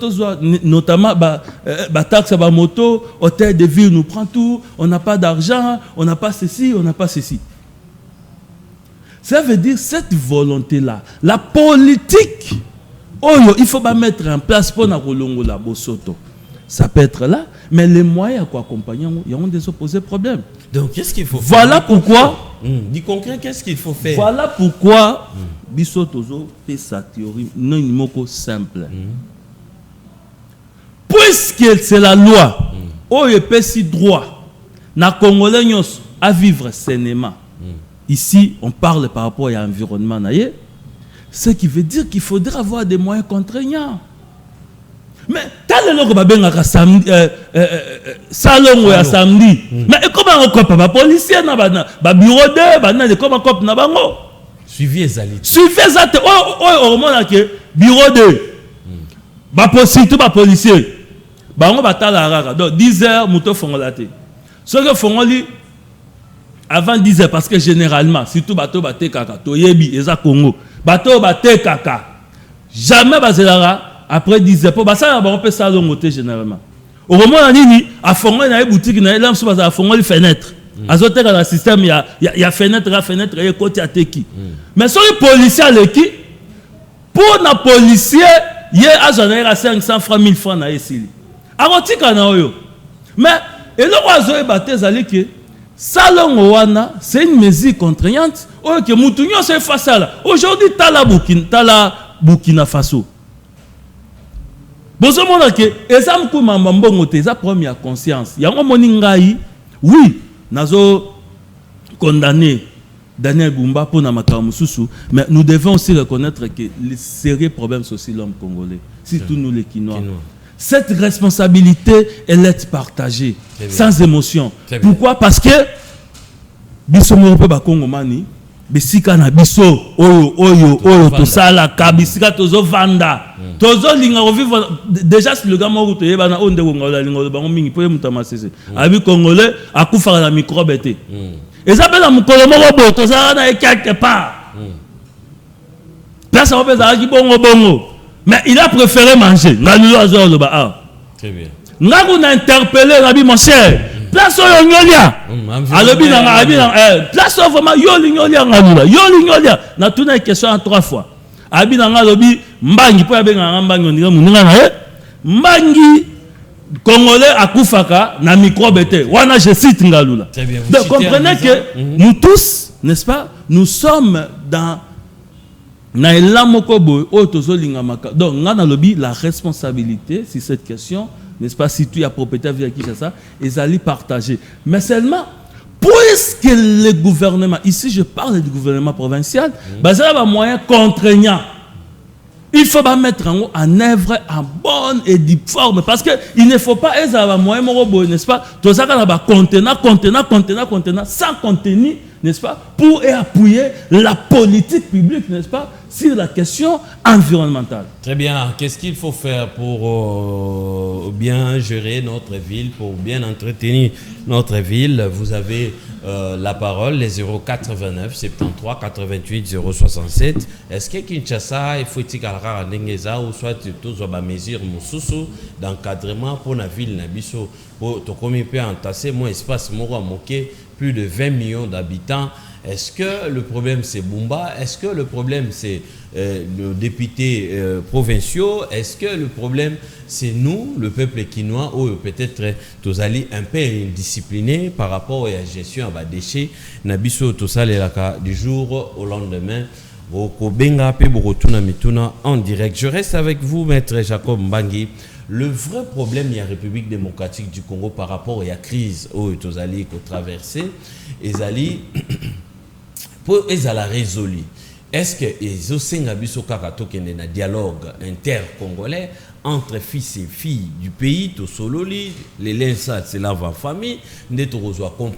notamment ba taxe ba moto, hôtel de ville nous prend tout, on n'a pas d'argent, on n'a pas ceci, on n'a pas ceci. Ça veut dire cette volonté-là, la politique, il faut pas mettre en place pour na kolongola bosoto. Ça peut être là, mais les moyens pour accompagner, il y a des opposés problèmes. Donc qu'est-ce qu'il faut faire? Voilà pourquoi. Dis concret, qu'est-ce qu'il faut faire? Voilà pourquoi bisotozo fait sa théorie non moko simple. puisque c'est la loi, oh, il peut si droit, na Congolais à vivre sainement. Ici, on parle par rapport à l'environnement, ce qui veut dire qu'il faudrait avoir des moyens contraignants. Mais tel le que samedi, salon ou samedi. Mais comment on coupe pas policier na bureau de comment coupe na bango. Suivi ezali. Suivi ezali. Oh mona ke bureau de. Ba policier. Bango batala rara. Donc 10h muto fongolate. Ce que fongoli avant 10h parce que généralement surtout bateau baté kaka toyebi eza Congo. Bateau baté kaka. Jamais bazelara. Après 10 heures, ça on peut ça monter généralement. Au moment où nini a fondé dans les boutiques, na là on a fondé les fenêtres. Azote dans le système il y a fenêtre il y a côté à teki. Mais sur les policiers qui pour na policier il y a à 500 francs 1000 francs na ici. Arotika na oyo. Mais et le oiseau baté zali que salon wana c'est une mesure contraignante. Oh que mutunyo c'est facile. Aujourd'hui tala Burkina Faso. Bon, ce moment que exemple comme Mambongo te sa première conscience. Il y a un moningai, oui, nazo condamné Daniel Bumba pour na makamususu, mais nous devons aussi reconnaître que les sérieux problèmes sont aussi l'homme congolais, surtout nous les Kinois. Cette responsabilité elle est partagée, sans émotion. Pourquoi? Parce que biso mo pe ba Kongomani bisika na biso oyo to sala ka bisika tozo vanda tozo linga vivre déjà si le gars mo to yeba na onde ngola lingo bango mingi po mutama sese abi congolais akufa na microbe te ezabela na mukolo moko bo to sala na quelque part place on peut ki bongo mais il a préféré manger ngalulo azo le ba très bien ngaku na interpeller rabi mon cher place oyo nyolia alobi na place vraiment yo nyolia na tuna question en 3 fois abi na alobi mbangi po abenga mbangi ndinga muninga na mbangi congolais akufaka na microbe te wana je cite ngalula. Donc comprenez que nous tous n'est-ce pas nous sommes dans na elamoko boy otozolinga maka. Donc ngana lobi la responsabilité sur cette question n'est-ce pas, si tu as propriétaire via Kinshasa, ils allaient partager. Mais seulement, puisque le gouvernement, ici je parle du gouvernement provincial, ça a un moyen contraignant. Il faut mettre en œuvre en bonne et due forme. Parce qu'il ne faut pas avoir un moyen, n'est-ce pas, tout ça, contenant, sans contenu, n'est-ce pas, pour appuyer la politique publique, n'est-ce pas, sur la question environnementale. Très bien. Qu'est-ce qu'il faut faire pour bien gérer notre ville, pour bien entretenir notre ville? Vous avez la parole, les 089 73 88 067. Est-ce que Kinshasa, il faut qu'il y ait ou soit tous les mesures d'encadrement pour la ville, pour entasser mon espace, plus de 20 millions d'habitants? Est-ce que le problème c'est Bumba? Est-ce que le problème c'est le député provinciaux? Est-ce que le problème c'est nous, le peuple quinois, ou peut-être tous allés un peu indisciplinés par rapport à la gestion des déchets? Nabiso tout ça du jour au lendemain. En direct. Je reste avec vous, maître Jacob Mbangi. Le vrai problème, il y a la République démocratique du Congo par rapport à la crise où ils allaient traverser, ils allaient pour la résoudre. Est-ce que les Osengabiso Kakato qui est un dialogue inter-congolais entre fils et filles du pays, tout sololi, les linsats, c'est la famille, nous avons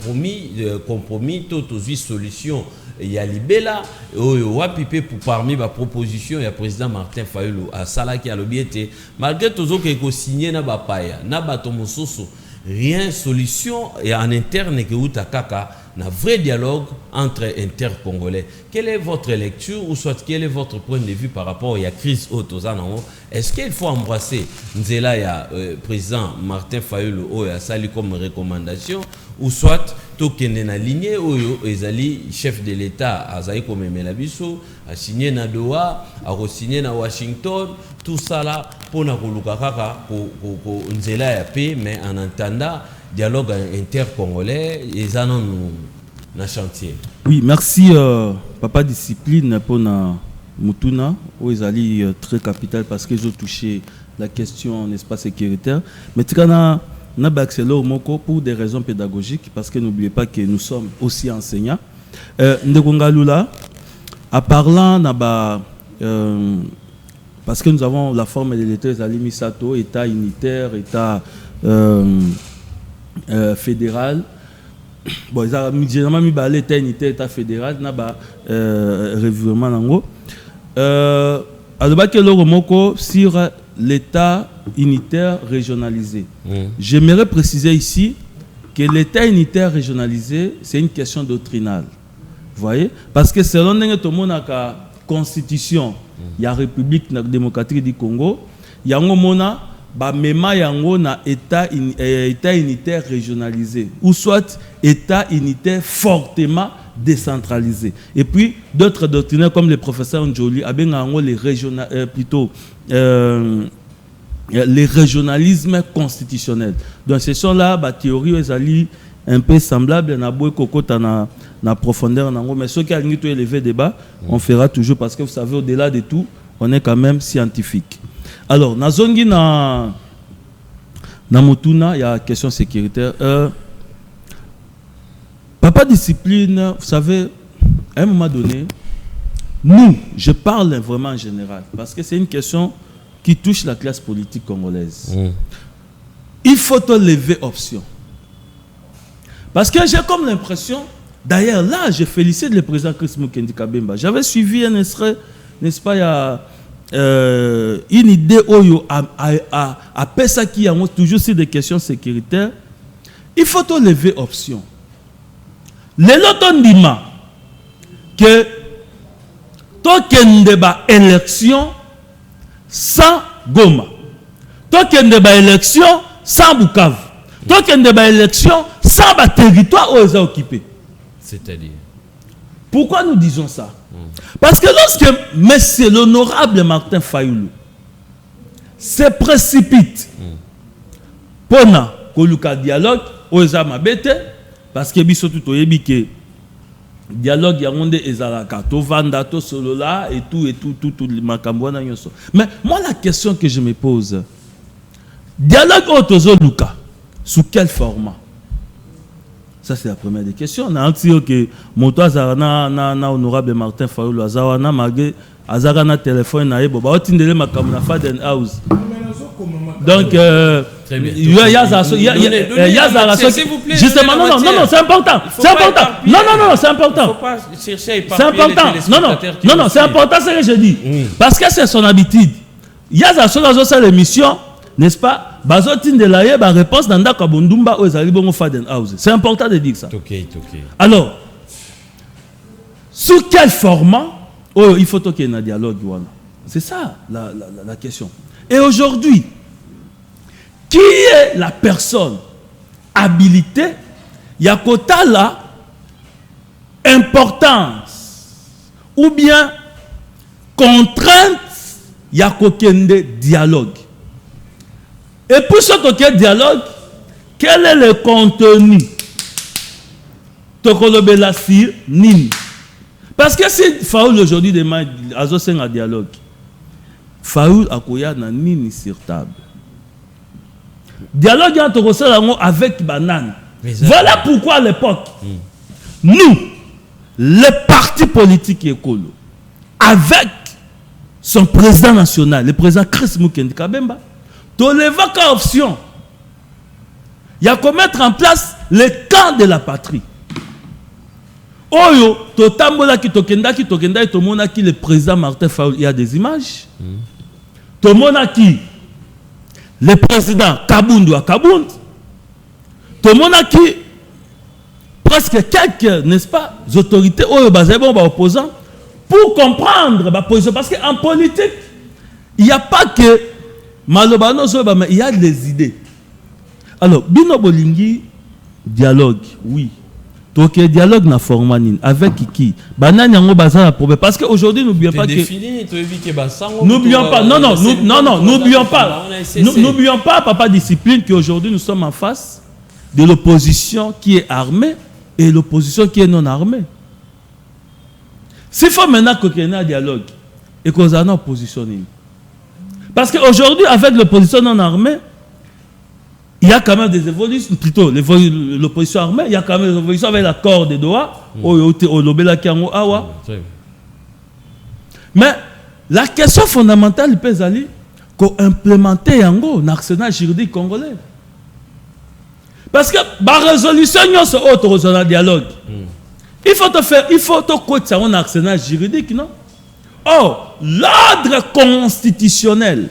compromis, tout aussi solution. Il y a Libela, Wapipé pour parmi ma proposition, il y a le président Martin Fayulu à Sala qui a l'objet. Malgré tout ce qui est signé na bapaya, na batomososo, rien solution et en interne que Utakaka, un vrai dialogue entre inter-congolais. Quelle est votre lecture ou soit quel est votre point de vue par rapport à la crise autosanamo? Est-ce qu'il faut embrasser Nzela ya président Martin Fayulu ou ya sali comme recommandation ou soit tokende na lignée ou ezali chef de l'État azali comme Melabiso a signé na Doha, a re-signé na Washington, tout ça là pour na koluka kaka pour Nzela ya paix, mais en entendant dialogue inter-congolais et ça non na chantier. Oui, merci papa discipline pour na Mutuna où ils allaient très capital parce qu'ils ont touché la question, n'est-ce pas, sécuritaire. Mais tu as accéléré au Moko pour des raisons pédagogiques, parce que n'oubliez pas que nous sommes aussi enseignants. Ndekongalula, en parlant, parce que nous avons la forme de l'État, Misato, État unitaire, État fédéral. Bon, ils ont généralement mis l'État unitaire, État fédéral, revirement. Sur l'État unitaire régionalisé. J'aimerais préciser ici que l'État unitaire régionalisé, c'est une question doctrinale. Vous voyez? Parce que selon la Constitution, il y a la République démocratique du Congo, il y a un État unitaire régionalisé, ou soit État unitaire fortement décentralisé. Et puis, d'autres doctrinaires comme le professeur Njoli, les régionalismes constitutionnels. Donc, ce sont là des théories un peu semblables na profondeur, mais ceux qui ont élevé débat, on fera toujours, parce que vous savez, au-delà de tout, on est quand même scientifique. Alors, Nazongi na Motuna, il y a une question sécuritaire. Papa discipline, vous savez, à un moment donné, nous, je parle vraiment en général, parce que c'est une question qui touche la classe politique congolaise. Il faut lever option. Parce que j'ai comme l'impression, d'ailleurs là, je félicite le président Chris Mukendi Kabemba. J'avais suivi un extrait, n'est-ce pas, il y a une idée à Pessa qui a toujours sur des questions sécuritaires. Il faut lever option. Les loton dima que token débat élection sans Goma, token débat élection sans Bukavu, token débat élection sans le territoire où ils sont occupés. C'est-à-dire? Pourquoi nous disons ça? Parce que lorsque M. l'honorable Martin Fayoulou se précipite pour le dialogue aux Amabete, parce que biso tout oyebi que dialogue ya monde ezalaka to vanda to solo là et tout les makambo na nyonso. Mais moi la question que je me pose, dialogue otozo luka sous quel format? Ça c'est la première des questions. On a dit que moto azana na honorable Martin Fayoulou azawana magé azana téléphone na yebo ba otindele makambo na Faden House. Donc il y a justement non c'est important. C'est important. Non c'est important. Faut pas chercher à c'est important. Non c'est important ce que je dis. Parce que c'est son habitude. Il y a ça l'émission, n'est-ce pas? Bazotine de la yeba réponse dans Ndaka Bondumba aux Alibongo Faden House. C'est important de dire ça. OK. Alors, sous quel format il faut qu'il y ait un dialogue? C'est ça la question. Et aujourd'hui, qui est la personne habilitée? Il y a quota là, importance ou bien contrainte, il y a qu'aucun dialogue. Et pour ce qu'aucun dialogue, quel est le contenu? Tokolobelasi Nini. Parce que si Faoul aujourd'hui demande à un dialogue, Faoul akoya na Nini sur table. Dialogue avec banane. Voilà pourquoi à l'époque, nous, le parti politique écolo, avec son président national, le président Chris Mukendi Kabemba, tu lèves qu'à option. Il y a qu'à mettre en place le camp de la patrie. Oyo, to tambola ki tokenda et to mona ki le président Martin Fayoulou, il y a des images. To mona ki le président Kabundu à Kabund. To mona ki presque quelques, n'est-ce pas, autorités oyo bazebo ba opposants pour comprendre ba position, parce qu'en politique, il n'y a pas que malobano zoba, mais il y a des idées. Alors, bino bolingi dialogue, oui. Donc, dialogue na format avec qui? Banani yango bazana problème, parce qu'aujourd'hui n'oublions pas que n'oublions pas, n'oublions pas papa discipline qu'aujourd'hui nous sommes en face de l'opposition qui est armée et l'opposition qui est non armée. S'il faut maintenant qu'il y ait un dialogue et qu'on a une opposition, Parce qu'aujourd'hui, avec l'opposition non armée, il y a quand même des évolutions, plutôt l'opposition armée, il y a quand même des évolutions avec l'accord de Doha, mais la question fondamentale, peut aller implémenter l'arsenal juridique congolais. Parce que la résolution, c'est autre dialogue. Il faut que un arsenal juridique, non? Or, l'ordre constitutionnel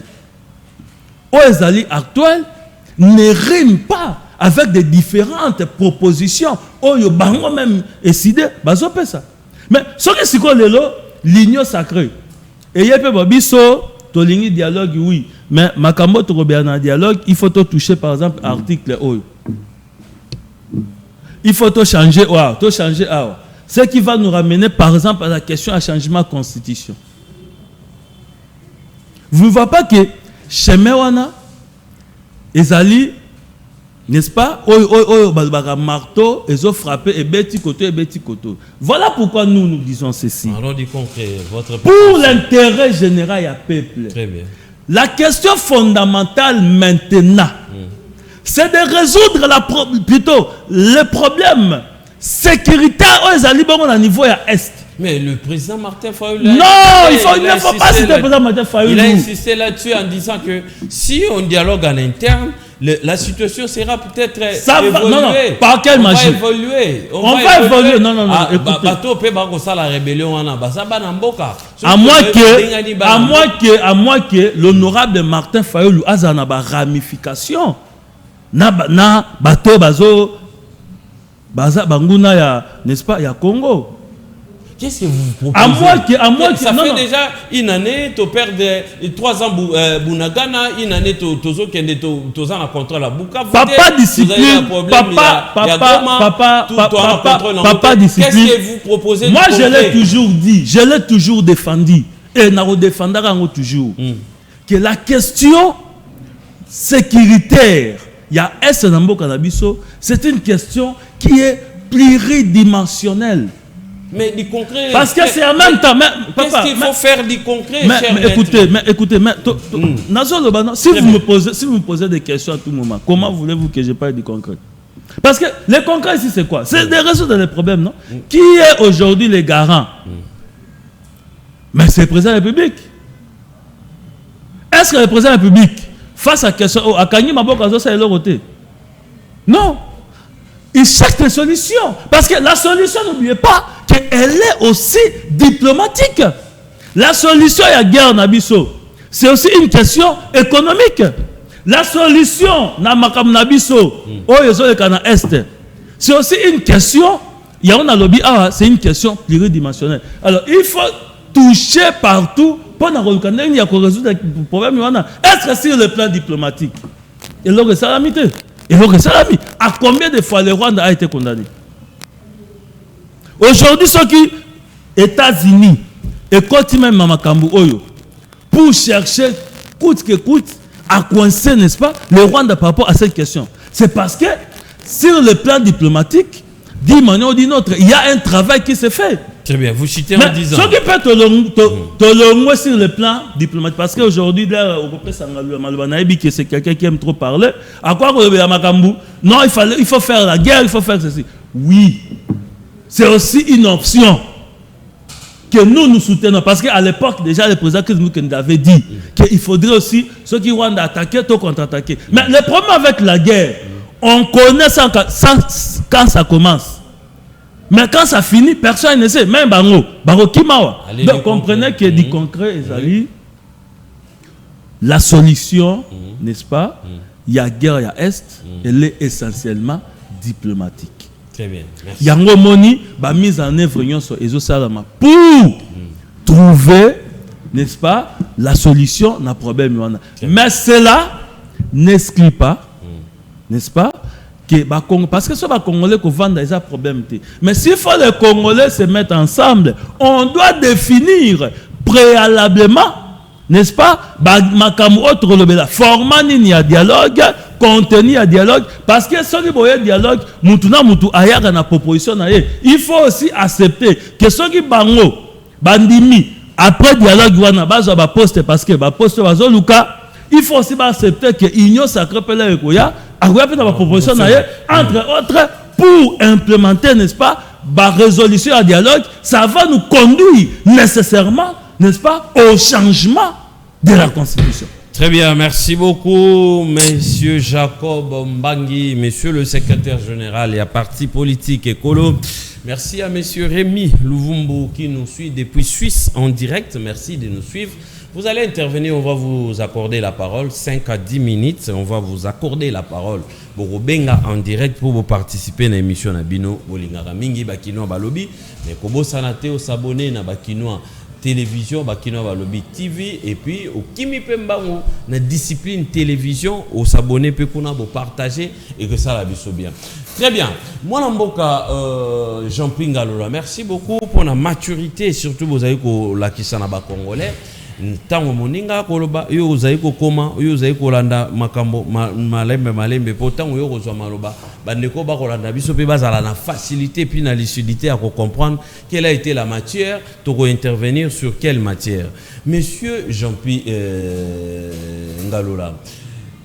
actuel ne rime pas avec des différentes propositions. Oyo bango même décidé, bazope ça. Mais ce que c'est quoi l'union sacrée. Et il y a peu biso to ligne dialogue oui, mais makambo to bien dialogue, il faut toucher par exemple article oyo. Il faut tout changer ce qui va nous ramener par exemple à la question à changement de constitution. Vous ne voyez pas que chez Mewana ezali, n'est-ce pas, marteau, ils ont frappé et beti koto. Voilà pourquoi nous disons ceci. Pour l'intérêt général du peuple. Très bien. La question fondamentale maintenant, c'est de résoudre le problème sécuritaire au niveau à Est. Mais le président Martin Fayulu... Non, il ne faut pas citer le président Martin Fayulu. Il a insisté là-dessus en disant que si on dialogue en interne, la situation sera peut-être évoluée. Non, par quelle magie? On va évoluer. Non. La rébellion, à moins que l'honorable Martin Fayulu a une ramification. Na bateau bazo banguna ya, n'est-ce pas, ya Congo. Qu'est-ce que vous proposez? Ça fait déjà une année, tu perds 3 ans Bunagana, une année, tu as un contrôle à Bukavu. Papa discipline, papa discipline. Qu'est-ce que vous proposez? Moi, je l'ai toujours dit, je l'ai toujours défendu, et nous défendrons toujours, que la question sécuritaire, il y a c'est une question qui est pluridimensionnelle. Mais du concret. Parce que c'est en même temps. Qu'est-ce qu'il faut faire du concret, écoutez, si vous me posez des questions à tout moment, comment voulez-vous que je parle du concret? Parce que le concret ici, c'est quoi? C'est de résoudre les problèmes, non? Qui est aujourd'hui le garant? Mais c'est le président de la République. Est-ce que le président de la République, face à la question, à Kanyi Maboka, ça est leur côté? Non. Il cherche des solutions. Parce que la solution, n'oubliez pas qu'elle est aussi diplomatique. La solution à la guerre Nabiso, c'est aussi une question économique. La solution na makam Nabiso, c'est aussi une question, c'est une question pluridimensionnelle. Alors, il faut toucher partout pour résoudre le problème. Est-ce que sur le plan diplomatique, il y a salamité? À combien de fois le Rwanda a été condamné? Aujourd'hui, ceux qui États-Unis et continent Mamakambu Oyo pour chercher coûte que coûte à coincer, n'est-ce pas, le Rwanda par rapport à cette question. C'est parce que sur le plan diplomatique, d'une manière ou d'une autre, il y a un travail qui se fait. Très bien, vous citez en disant. Ce qui peut te le sur le plan diplomatique, parce qu'aujourd'hui, c'est quelqu'un qui aime trop parler. À quoi non, il faut faire la guerre, il faut faire ceci. Oui, c'est aussi une option que nous soutenons. Parce qu'à l'époque, déjà, le président nous avait dit qu'il faudrait aussi, ceux qui vont attaquer, tout contre-attaquer. Mais le problème avec la guerre, on connaît ça quand ça commence. Mais quand ça finit, personne ne sait. Même Bango Kimawa. Donc comprenez que du concret, la solution, n'est-ce pas, il y a guerre, il y a Est, elle est essentiellement diplomatique. Très bien. Il y a une mise en œuvre pour trouver, n'est-ce pas, la solution à problème. Mais cela n'exclut pas, n'est-ce pas, parce que ce les Congolais qui vendent des problèmes. Mais s'il faut les Congolais se mettre ensemble, on doit définir préalablement, n'est-ce pas, format ni à dialogue, contenu à dialogue, parce que si on a dialogue, il faut aussi accepter que ceux qui bandimi après dialogue, poste parce que poste il faut aussi accepter que l'Union sacrée peut la ekoya, akoya peut la proposition entre autres pour implémenter, n'est-ce pas, la résolution à dialogue, ça va nous conduire nécessairement, n'est-ce pas, au changement de la Constitution. Très bien, merci beaucoup, Monsieur Jacob Mbangi, Monsieur le secrétaire général et à parti politique écolo. Merci à Monsieur Rémi Louvumbu qui nous suit depuis Suisse en direct. Merci de nous suivre. Vous allez intervenir, on va vous accorder la parole, 5 à 10 minutes, on va vous accorder la parole. Benga en direct pour vous participer à l'émission Nabino, Bolingara Mingi, Bakinoa Balobi, mais Kobo Sanate, au s'abonner na Bakinoa télévision, Bakinoa Balobi TV, et puis au Kimi Pemba, na discipline télévision, au s'abonner, peut qu'on a partager et que ça la biso bien. Très bien. Moi, Namboka, Jean-Pierre Ngalola, merci beaucoup pour la maturité, surtout vous avez la Kisanaba congolais. Tango moninga koloba yo uzaiko koma yo uzaiko landa makambo malembe pourtant yo kozwa maloba bandeko ba kolanda biso pe bazala na facilité puis na lucidité à comprendre quelle a été la matière to intervenir sur quelle matière. Monsieur Jean-Pierre Ngalola,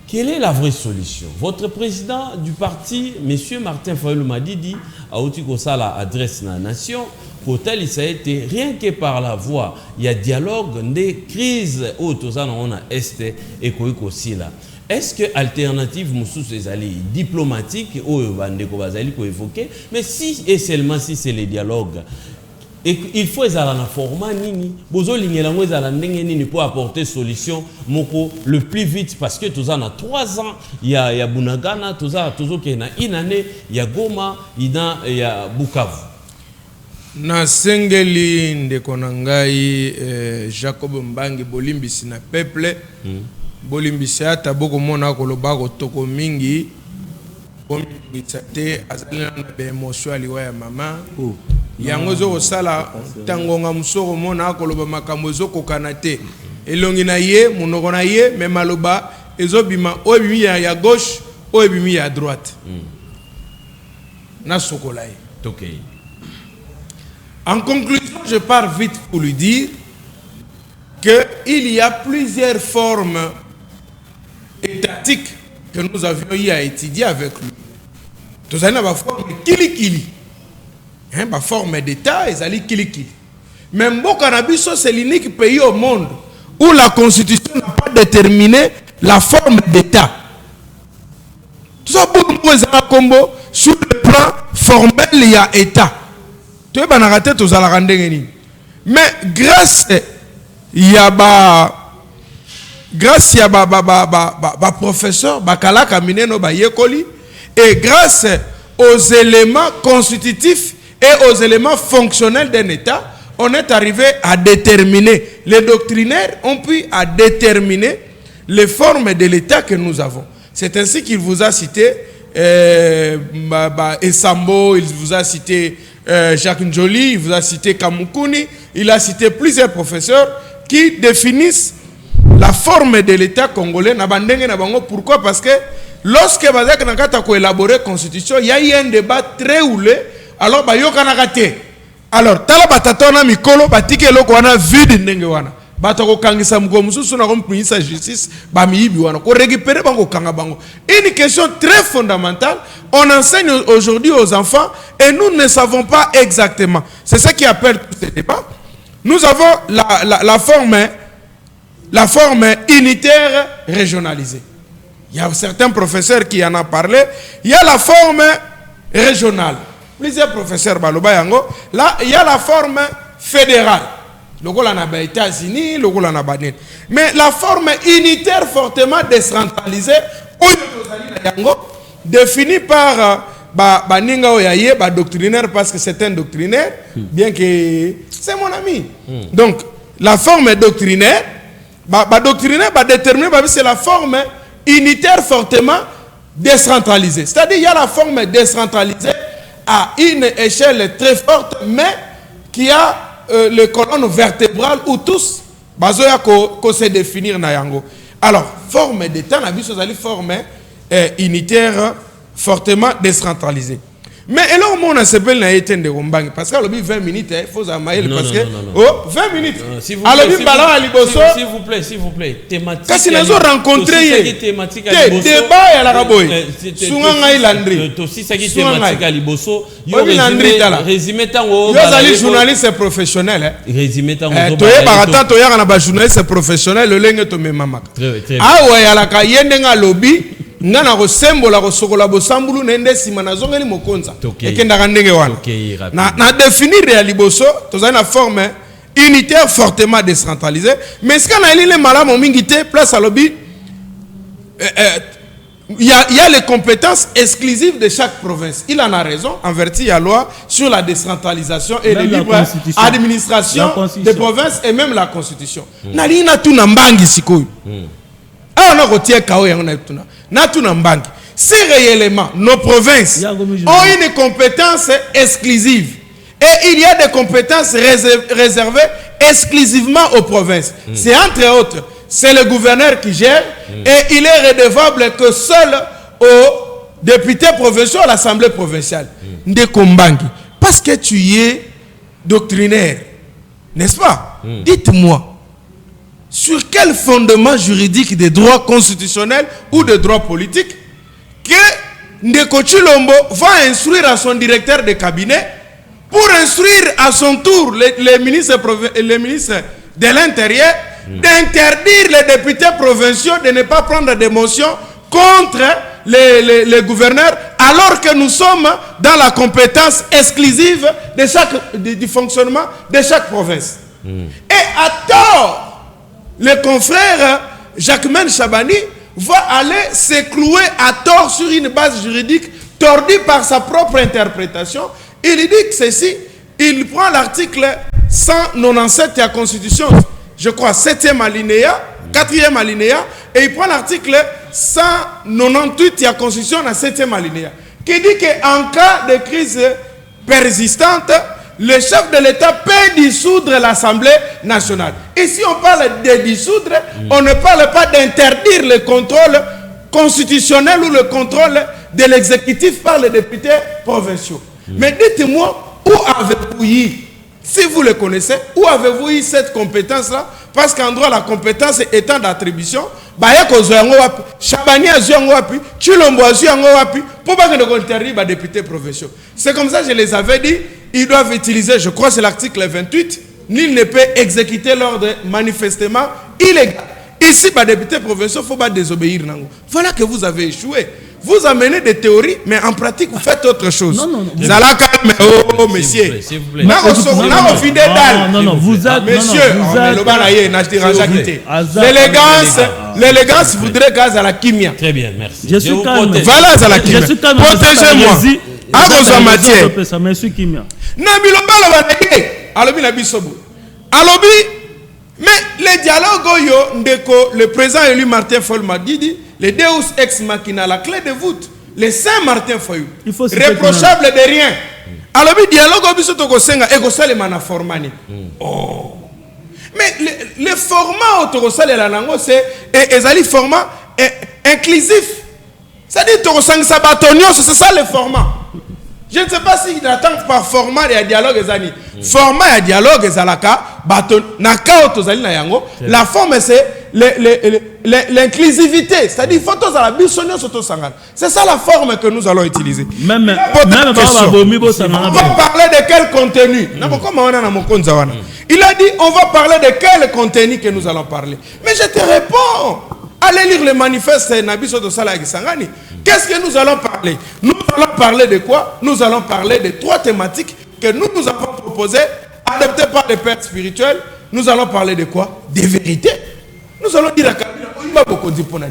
quelle est la vraie solution? Votre président du parti, Monsieur Martin Fayulu Madidi, a aussi la adresse à la nation. Hôtel, ça a été rien que par la voix. Il y a dialogue, des crises autour on a est et aussi là. Est-ce que alternative Moussous les alliés diplomatiques ou bandeko bazali ko évoquer, mais si et seulement si c'est les dialogues. Et il faut les avoir format nini, bozo lingelango les avoir nini pour apporter solution moko le plus vite parce que tous en a 3 ans il y a Bunagana, tous qui na une année il y a Goma, il y a Bukavu. Na sengeli ndeko na ngai Jacob Mbangi bolimbisi na peuple bolimbisi ata boko mona koloba ko toko mingi bombisa te azali na be émotion aliwa ya mama yango zo sala tango nga musoko mona koloba makambo zo kokana te elongi na ye munoko na ye me maloba ezobima obimi ya gauche obimi ya droite na sokola ye tokei. En conclusion, je pars vite pour lui dire qu'il y a plusieurs formes étatiques que nous avions eu à étudier avec lui. Tout avons une forme kili-kili. Une forme d'État, ils allaient kili-kili. Même au Cannabis, c'est l'unique pays au monde où la Constitution n'a pas déterminé la forme d'État. Tout ça pour nous, combo sur le plan formel, il y a État. Mais grâce à professeur Bakala Kamineno Bayekoli et grâce aux éléments constitutifs et aux éléments fonctionnels d'un État, on est arrivé à déterminer, les doctrinaires ont pu à déterminer les formes de l'État que nous avons. C'est ainsi qu'il vous a cité Esambo, il vous a cité Jacques Njoli, il vous a cité Kamukuni, il a cité plusieurs professeurs qui définissent la forme de l'État congolais. Pourquoi? Parce que lorsque Bazak Nakata a élaboré la Constitution, il y a eu un débat très houlé. Alors, alors, tala batatona mikolo batike loko wana vide ndenge wana. Batako kangisa mgomususu na kompunisa justice bamiyibi wana ko récupérer bango kanga bango. Une question très fondamentale, on enseigne aujourd'hui aux enfants et nous ne savons pas exactement. C'est ça qui appelle tout ce débat. Nous avons la forme unitaire régionalisée. Il y a certains professeurs qui en ont parlé. Il y a la forme régionale. Plusieurs professeurs baloba yango. Là, il y a la forme fédérale. Lokola na ba États-Unis, lokola na ba net. Mais la forme unitaire fortement décentralisée, définie par Baninga Oyaye, doctrinaire, parce que c'est un doctrinaire, bien que c'est mon ami. Donc, la forme doctrinaire, doctrinaire, déterminée, c'est la forme unitaire fortement décentralisée. C'est-à-dire, il y a la forme décentralisée à une échelle très forte, mais qui a les colonnes vertébrales où tous bazoya ko se définir na yango. Alors, forme d'État, na biso zali forme unitaire fortement décentralisée. Mais alors, on a s'appelle na été de Rombangi parce que lobby 20 minutes, il faut amailler parce que oh 20 minutes. Alors lobby bala à Liboso. S'il vous plaît, thématique. Quand ils ont rencontré thématique à Liboso. Débat à la raboy. Sounganga Ilandri. Aussi ça qui thématique à Liboso. Résumé tango. Yo ali journaliste professionnel. Résumé tango. Toye barata toya na ba journaliste professionnel le lenge to memamaka. Ah ouais ala ka yendenga lobby. Ngana ko sembola ko sokola bo sambulu nende sima na zongeli mokonza ekendaka ndenge wana na définir ya Liboso tozali na forme unitaire fortement décentralisée mais ce qu'on a li le malamu mingi te place à lobby il y a les compétences exclusives de chaque province. Il en a raison en vertu de la loi sur la décentralisation et la libre administration des provinces et même la constitution. Nali na tu na mbangi sikoyo. Ah, on a retiré Kao et on a tout na. Si réellement nos provinces ont une compétence exclusive et il y a des compétences réservées exclusivement aux provinces, c'est entre autres, c'est le gouverneur qui gère et il est redevable que seul aux députés provinciaux à l'Assemblée provinciale. Ndekombangi, parce que tu es doctrinaire, n'est-ce pas? Dites-moi. Sur quel fondement juridique des droits constitutionnels ou des droits politiques que Ndeko Chilombo va instruire à son directeur de cabinet pour instruire à son tour les ministres de l'Intérieur d'interdire les députés provinciaux de ne pas prendre des motions contre les gouverneurs alors que nous sommes dans la compétence exclusive du fonctionnement de chaque province. Et à tort, le confrère Jacquemain Chabani va aller se clouer à tort sur une base juridique tordue par sa propre interprétation. Il dit que ceci, il prend l'article 197 de la Constitution, je crois 7e alinéa, 4e alinéa, et il prend l'article 198 de la Constitution, la 7e alinéa, qui dit qu'en cas de crise persistante, le chef de l'État peut dissoudre l'Assemblée nationale. Ici, on parle de dissoudre, on ne parle pas d'interdire le contrôle constitutionnel ou le contrôle de l'exécutif par les députés provinciaux. Mais dites-moi, où avez-vous eu, si vous le connaissez, où avez-vous eu cette compétence-là? Parce qu'en droit, la compétence étant d'attribution, Chabani a Chilombo a pour pas que nous interdisions les députés provinciaux. C'est comme ça que je les avais dit. Ils doivent utiliser, je crois c'est l'article 28, nul ne peut exécuter l'ordre manifestement illégal. Ici, les députés provinciaux, il ne faut pas désobéir. Voilà que vous avez échoué. Vous amenez des théories, mais en pratique, vous faites autre chose. Non. Vous allez calmer, oh, monsieur. S'il vous plaît. Non, vous êtes... Monsieur, l'élégance voudrait gaz à la kimia. Très bien, merci. Je suis calme. Voilà à la kimia. Protégez-moi. Akozo matière. Mais le dialogue, le président élu Martin Fayulu m'a dit, le Deus ex machina, la clé de voûte, le Saint Martin Fayulu, reprochable de rien. Alors, le dialogue, mais le format c'est un format inclusif. C'est-à-dire que c'est ça le format. Je ne sais pas s'il attend par format de dialogue. Format de dialogue, la forme, c'est l'inclusivité. C'est-à-dire qu'il faut c'est ça la forme que nous allons utiliser. Même on va parler de quel contenu. Il a dit, on va parler de quel contenu que nous allons parler. Mais je te réponds. Allez lire le manifeste Nabiso de Salah Gisangani. Qu'est-ce que nous allons parler? Nous allons parler de quoi? Nous allons parler de 3 thématiques que nous avons proposées, adoptées par les pères spirituels. Nous allons parler de quoi? Des vérités. Nous allons dire à Kabila, il va beaucoup dire pour nous.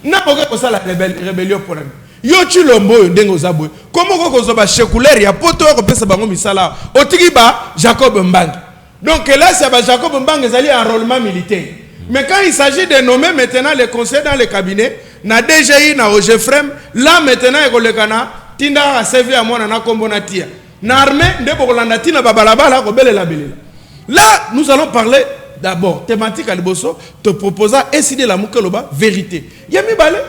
N'a pas que la rébellion pour nous. Yo Chilombo ndengo zabwe. Comment ko ko ba shekulaire ya poto ko pesa bango misala. Otigiba Jacob Mbangi. Donc là c'est Jacob Mbangi zali enrôlement militaire. Mais quand il s'agit de nommer maintenant les conseillers dans le cabinet, na DGI, na OGFREM, là maintenant, il y a Tinda a servi à moi, na Kombonatia. Na armée, là, nous allons parler d'abord, thématique à Liboso, te proposant ainsi de la Moukeloba, vérité. Il y a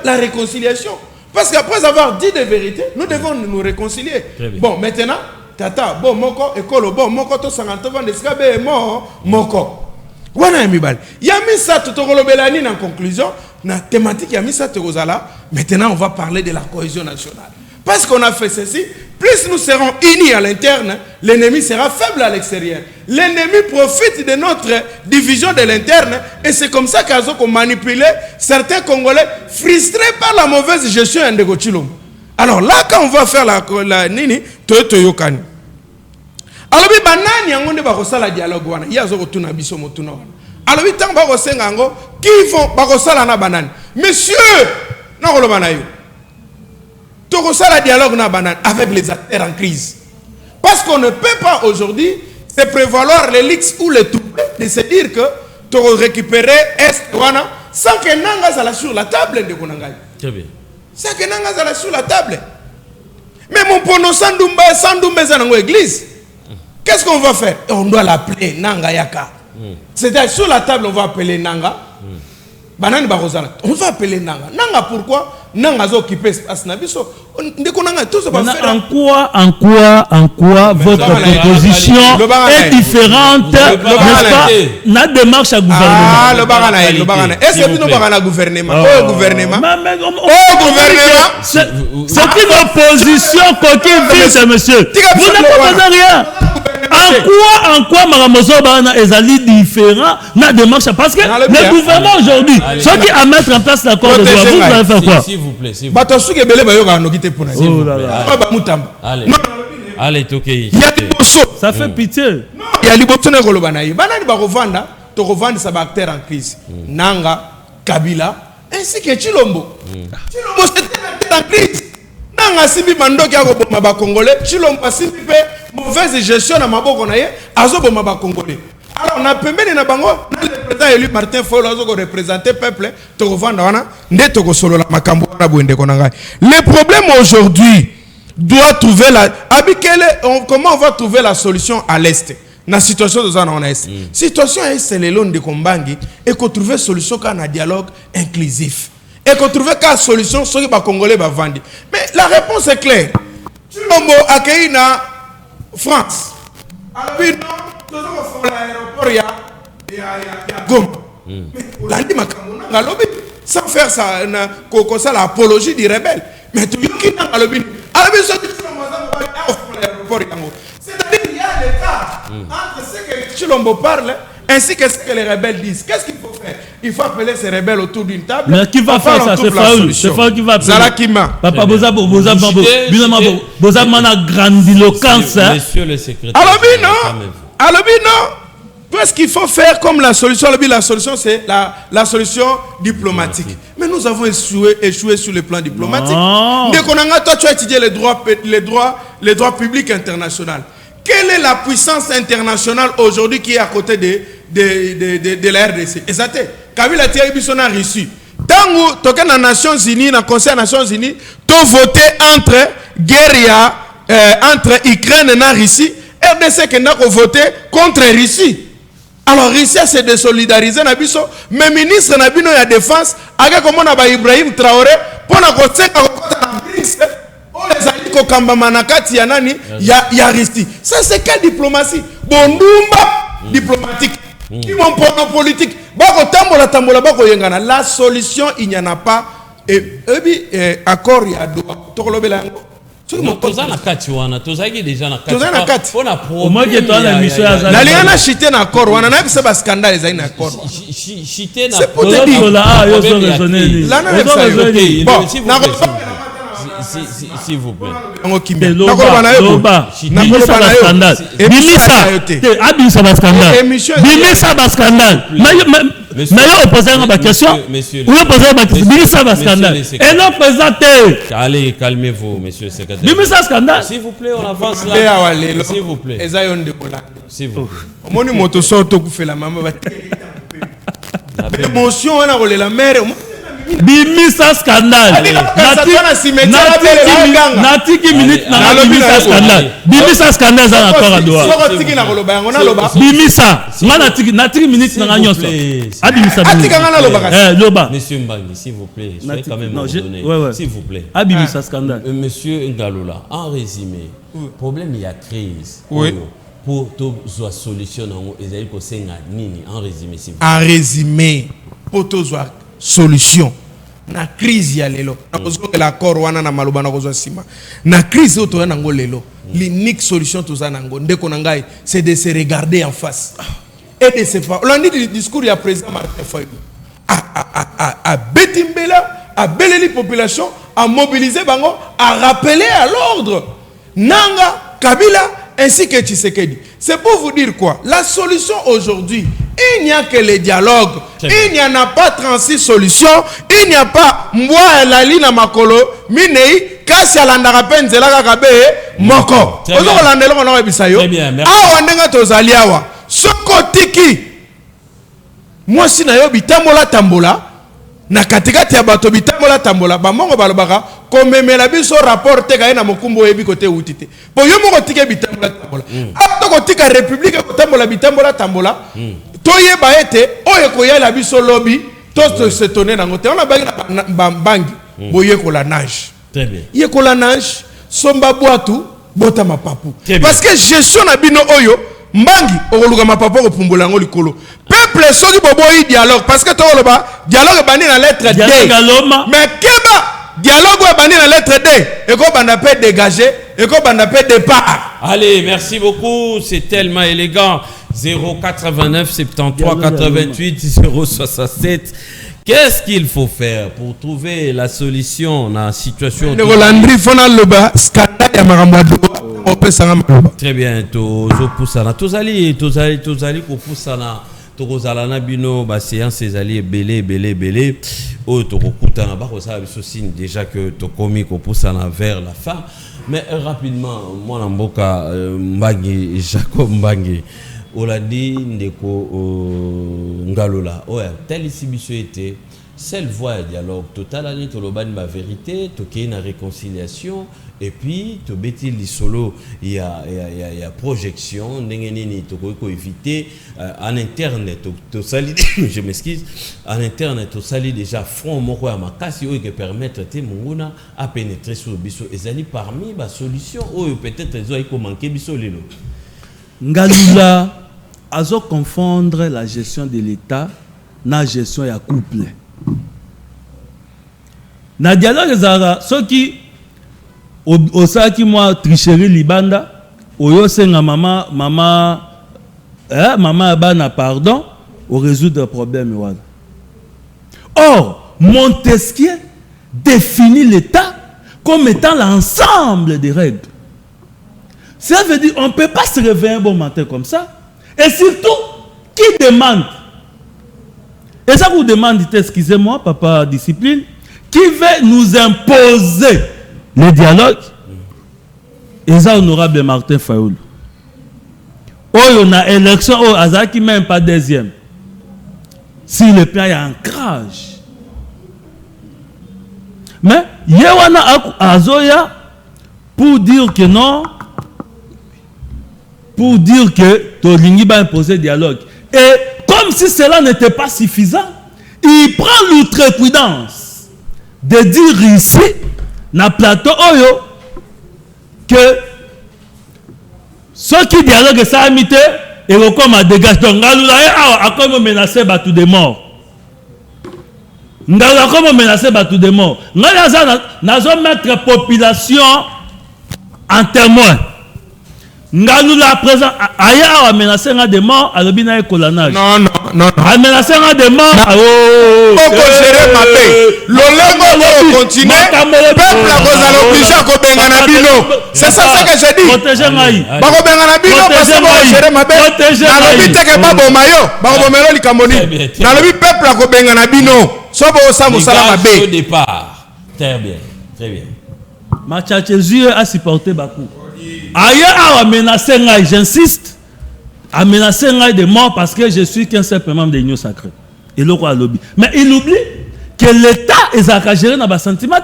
la réconciliation. Parce qu'après avoir dit des vérités, nous devons nous réconcilier. Bon, maintenant, tata, bon, moko, ekolo, bon, moko, to sangantovan, escabe, moko. Wana mibal. Yami sa totorolobelani en conclusion, na thématique yami sa torozala. Maintenant, on va parler de la cohésion nationale. Parce qu'on a fait ceci, plus nous serons unis à l'interne, l'ennemi sera faible à l'extérieur. L'ennemi profite de notre division de l'interne et c'est comme ça qu'on manipule certains Congolais frustrés par la mauvaise gestion de Gochilom. Alors là, quand on va faire la nini, toyokani. Alors, banani yango ba kosala dialogue wana. Ya zo kotuna biso motuna wana. Alors, tant ba kosenga ngo, qui vont ba kosala na banani. Monsieur, na koloba na yo. La dialogue avec les acteurs en crise. Parce qu'on ne peut pas aujourd'hui se prévaloir les leaks ou les tout de se dire que tu récupérer Est sans que Nanga soit sur la table de Konangai. Très bien. Sans que Nanga soit sur la table. Mais mon pono Sandoumbe dans l'église. Qu'est-ce qu'on va faire? On doit l'appeler Nanga Yaka. C'est-à-dire sur la table on va appeler Nanga. Banani Barosana. On va appeler Nanga. Nanga pourquoi? Nanga zo occupé espace na biso. En quoi votre proposition est différente, n'est-ce pas, la démarche à gouvernement? Ah, le barana. Est-ce que nous barana gouvernement? Au gouvernement. C'est une opposition coquille vide, monsieur. Vous ne proposez rien. En quoi Maramoso Barana est différent la démarche? Parce que le gouvernement aujourd'hui, ceux qui à mettre en place l'accord de droit, vous allez faire quoi? S'il vous plaît. Allez, Tokei. Ça fait pitié. Il y a liboso na kolobanayi. Banani ba kovanda, to kovanda sa acteur en crise. Nanga, Kabila, ainsi que Chilombo. Chilombo c'était un acteur en crise. Nanga simbi mandoki ya koboma ba Congolais, Chilombo simbi pe mauvaise gestion na maboko na ye, azoboma ba Congolais. Alors on a pembeni na bango, na le président élu Martin Fayulu azo représenter peuple, to kovanda wana, nde to kosolola makambo na boende konanga. Le problème aujourd'hui doit trouver comment on va trouver la solution à l'est. Dans la situation de Zana en est. Situation est c'est le long de Kombangi et qu'on trouve solution quand un dialogue inclusif. Et qu'on trouve qu'une solution sur les Congolais va vendre. Mais la réponse est claire. Chilombo accueilli na France. Alors oui non, tout l'aéroport il y a Goma. Mais on a dit makamona ngalobi sans faire ça ça l'apologie des rebelles. Mais tu yoki na ngalobi. Alors bien sûr c'est-à-dire qu'il y a l'écart entre ce que Chilombo parle ainsi que ce que les rebelles disent. Qu'est-ce qu'il faut faire? Il faut appeler ces rebelles autour d'une table. Mais qui va faire ça? C'est Fayulu. C'est Fayulu qui va appeler. Zalakima. Papa Boza mana grandiloquence. Monsieur le secrétaire. Alors non. Qu'est-ce qu'il faut faire comme la solution? La solution c'est la solution diplomatique. Mais nous avons échoué sur le plan diplomatique. Dès qu'on a toi tu as étudié les droits publics internationaux. Quelle est la puissance internationale aujourd'hui qui est à côté de la RDC? Exactement. Kabila Thierry a reçu. Tant que dans les Nations Unies, dans le Conseil des Nations Unies, tu as voté entre guerre entre Ukraine et la Russie. RDC qui a voté contre la Russie. Alors Russie s'est désolidarisée, mais ministre de la Défense, avec comme on a Ibrahim Traoré, pour la côté ça c'est quelle diplomatie? Bondumba diplomatique. Qui m'ont politique. La solution, il n'y en a pas. Et accord, il y a deux. Non, toza na kati wana, toza ki déjà na kati. Toza na kati. Pona pro. Au moins que toi la mission ya la liana chité na accord wana na bisa ba scandale za ina accord. Chité na. C'est pour te dire. Là, yo so raisonner ni. Là na bisa yo. Bon, s'il vous plaît. Bimisa ba scandale. Bimisa ba scandale. Bimisa ba scandale. Mais yo poser une question. Vous posez une question. Bimisa ba scandale. Et non présenté. Allez, calmez-vous, monsieur le secrétaire. Bimisa scandale. S'il vous plaît, on avance là. S'il vous plaît. S'il vous plaît. Moni moto sorto ku fait la maman. L'émotion on a rolé la mère. Bimisa scandale. Natiki minute na bimisa scandale. Bimisa scandale za na tora doa. Bimisa. Natiki minute na nyonso. Abimisa. Loba. Monsieur Mbangi, s'il vous plaît, soyez quand même ordonné. S'il vous plaît. Abimisa scandale. Monsieur Ngalola, en résumé, problème il y a crise. Oui. Pour tout soit solution en résumé s'il vous plaît. En résumé, pour tout soit solution. Na crise ya lelo. Na kozonga l'accord wana na maloba na kozwa sima. Na crise oto ya nango lelo. L'unique solution tout ça nango ndeko nangai c'est de se regarder en face. Et de se faire. On a dit le discours ya président Martin Fayulu. À Betimbela, à Beleli population, à mobiliser bango, à rappeler à l'ordre. Nanga, Kabila ainsi que Tshisekedi. C'est pour vous dire quoi? La solution aujourd'hui, il n'y a que le dialogue. Il n'y en a pas 36 solutions. Il n'y a pas moi la ligne makolo minei kasi alandaka penzela kakabe moko. Ozo landelo kona webisayo. Awa ndenga tozali awa. Soko tiki. Moi si na yo bitambola tambola na katikati ya bato bitambola tambola bamongo balobaka komemela biso rapport te kaye na mokumbo yebi kote utite. Po yo moko tike bitambola tambola. Ato kotika république ko tambola bitambola tambola. Toye baete oye koya la biso lobby to se tonner nango te on a bangi boye ko la nage. Très bien. Ye ko la nage somba boatu bota mapapu. Parce que gestion na bino oyo Mbangi okoluka mapapo ko pumbola ngo likolo. Peuple soki bobo yi dialogue parce que to loba dialogue bandi na lettre D. Mais keba dialogue bandi na lettre D et ko banda peut dégager et ko banda peut départ. Allez, merci beaucoup, c'est tellement élégant. 089 73 88 067. Qu'est-ce qu'il faut faire pour trouver la solution dans la situation? Très bien, tozali kopusana tokozala na bino ba séance ezali belé o tokokutana ba kosa biso signe déjà que tokomi kopusana vers la fin. Mais rapidement, moi na mboka Mbangi Jacob Mbangi Oladi ndeko Ngalola oya telle ici biso était seule voie de dialogue total ani tolobani ma vérité toké na réconciliation et puis to beti li solo il y a projection ndengenini to ko éviter en internet to sali je m'excuse en internet to sali déjà front moko ya makasi o que permettre te munguna à pénétrer sur biso ezali parmi ba solution o peut-être ezo iko manquer biso lelo. Ngalola azo confondre la gestion de l'État na gestion ya couple. Na dialogue zara soki osaki moi tricherie libanda oyo senga mama bana pardon au résoudre problème wana. Or Montesquieu définit l'État comme étant l'ensemble des règles. Ça veut dire on ne peut pas se réveiller un bon matin comme ça. Et surtout, qui demande? Et ça vous demande, excusez-moi, papa discipline, qui veut nous imposer le dialogue? Et ça, honorable Martin Fayulu. Oh, on a élection, oh, Azaki même pas deuxième. Si le plan est en ancrage. Mais, Yewana Azoya, pour dire que non, pour dire que Tolingi va imposer dialogue. Et comme si cela n'était pas suffisant, il prend l'outrecuidance de dire ici, dans le plateau Oyo, que ceux qui dialoguent ça amité, et comme à dégage, donc Ngaloula a comme menacé Batou de mort. Ngaloula a comme menacé Batou de mort. Ngaloula n'a pas mettre population en témoin. Ngaloula présent ailleurs a menacé un des morts à l'obina et colanage. Non. A menacé un des morts. Gérer ma paix. L'Olengo continue. Peuple a cause à l'obligé à Kobengana Bino. C'est ça que j'ai dit. Protégez Maï. Bakobengana Bino parce que vous gérer ma paix. Dans le but que Babo Mayo, Bakobomelo Likamoni. Dans le but peuple a Kobengana Bino. Sobo Samu Salama au départ. Très bien. Machachezu a supporté Bakou. Ailleurs a menacé Ngaï, j'insiste, a menacé Ngaï de mort parce que je suis qu'un simple membre de l'Union sacrée. Et le roi lobby. Mais il oublie que l'État est à gérer dans bas sentiment.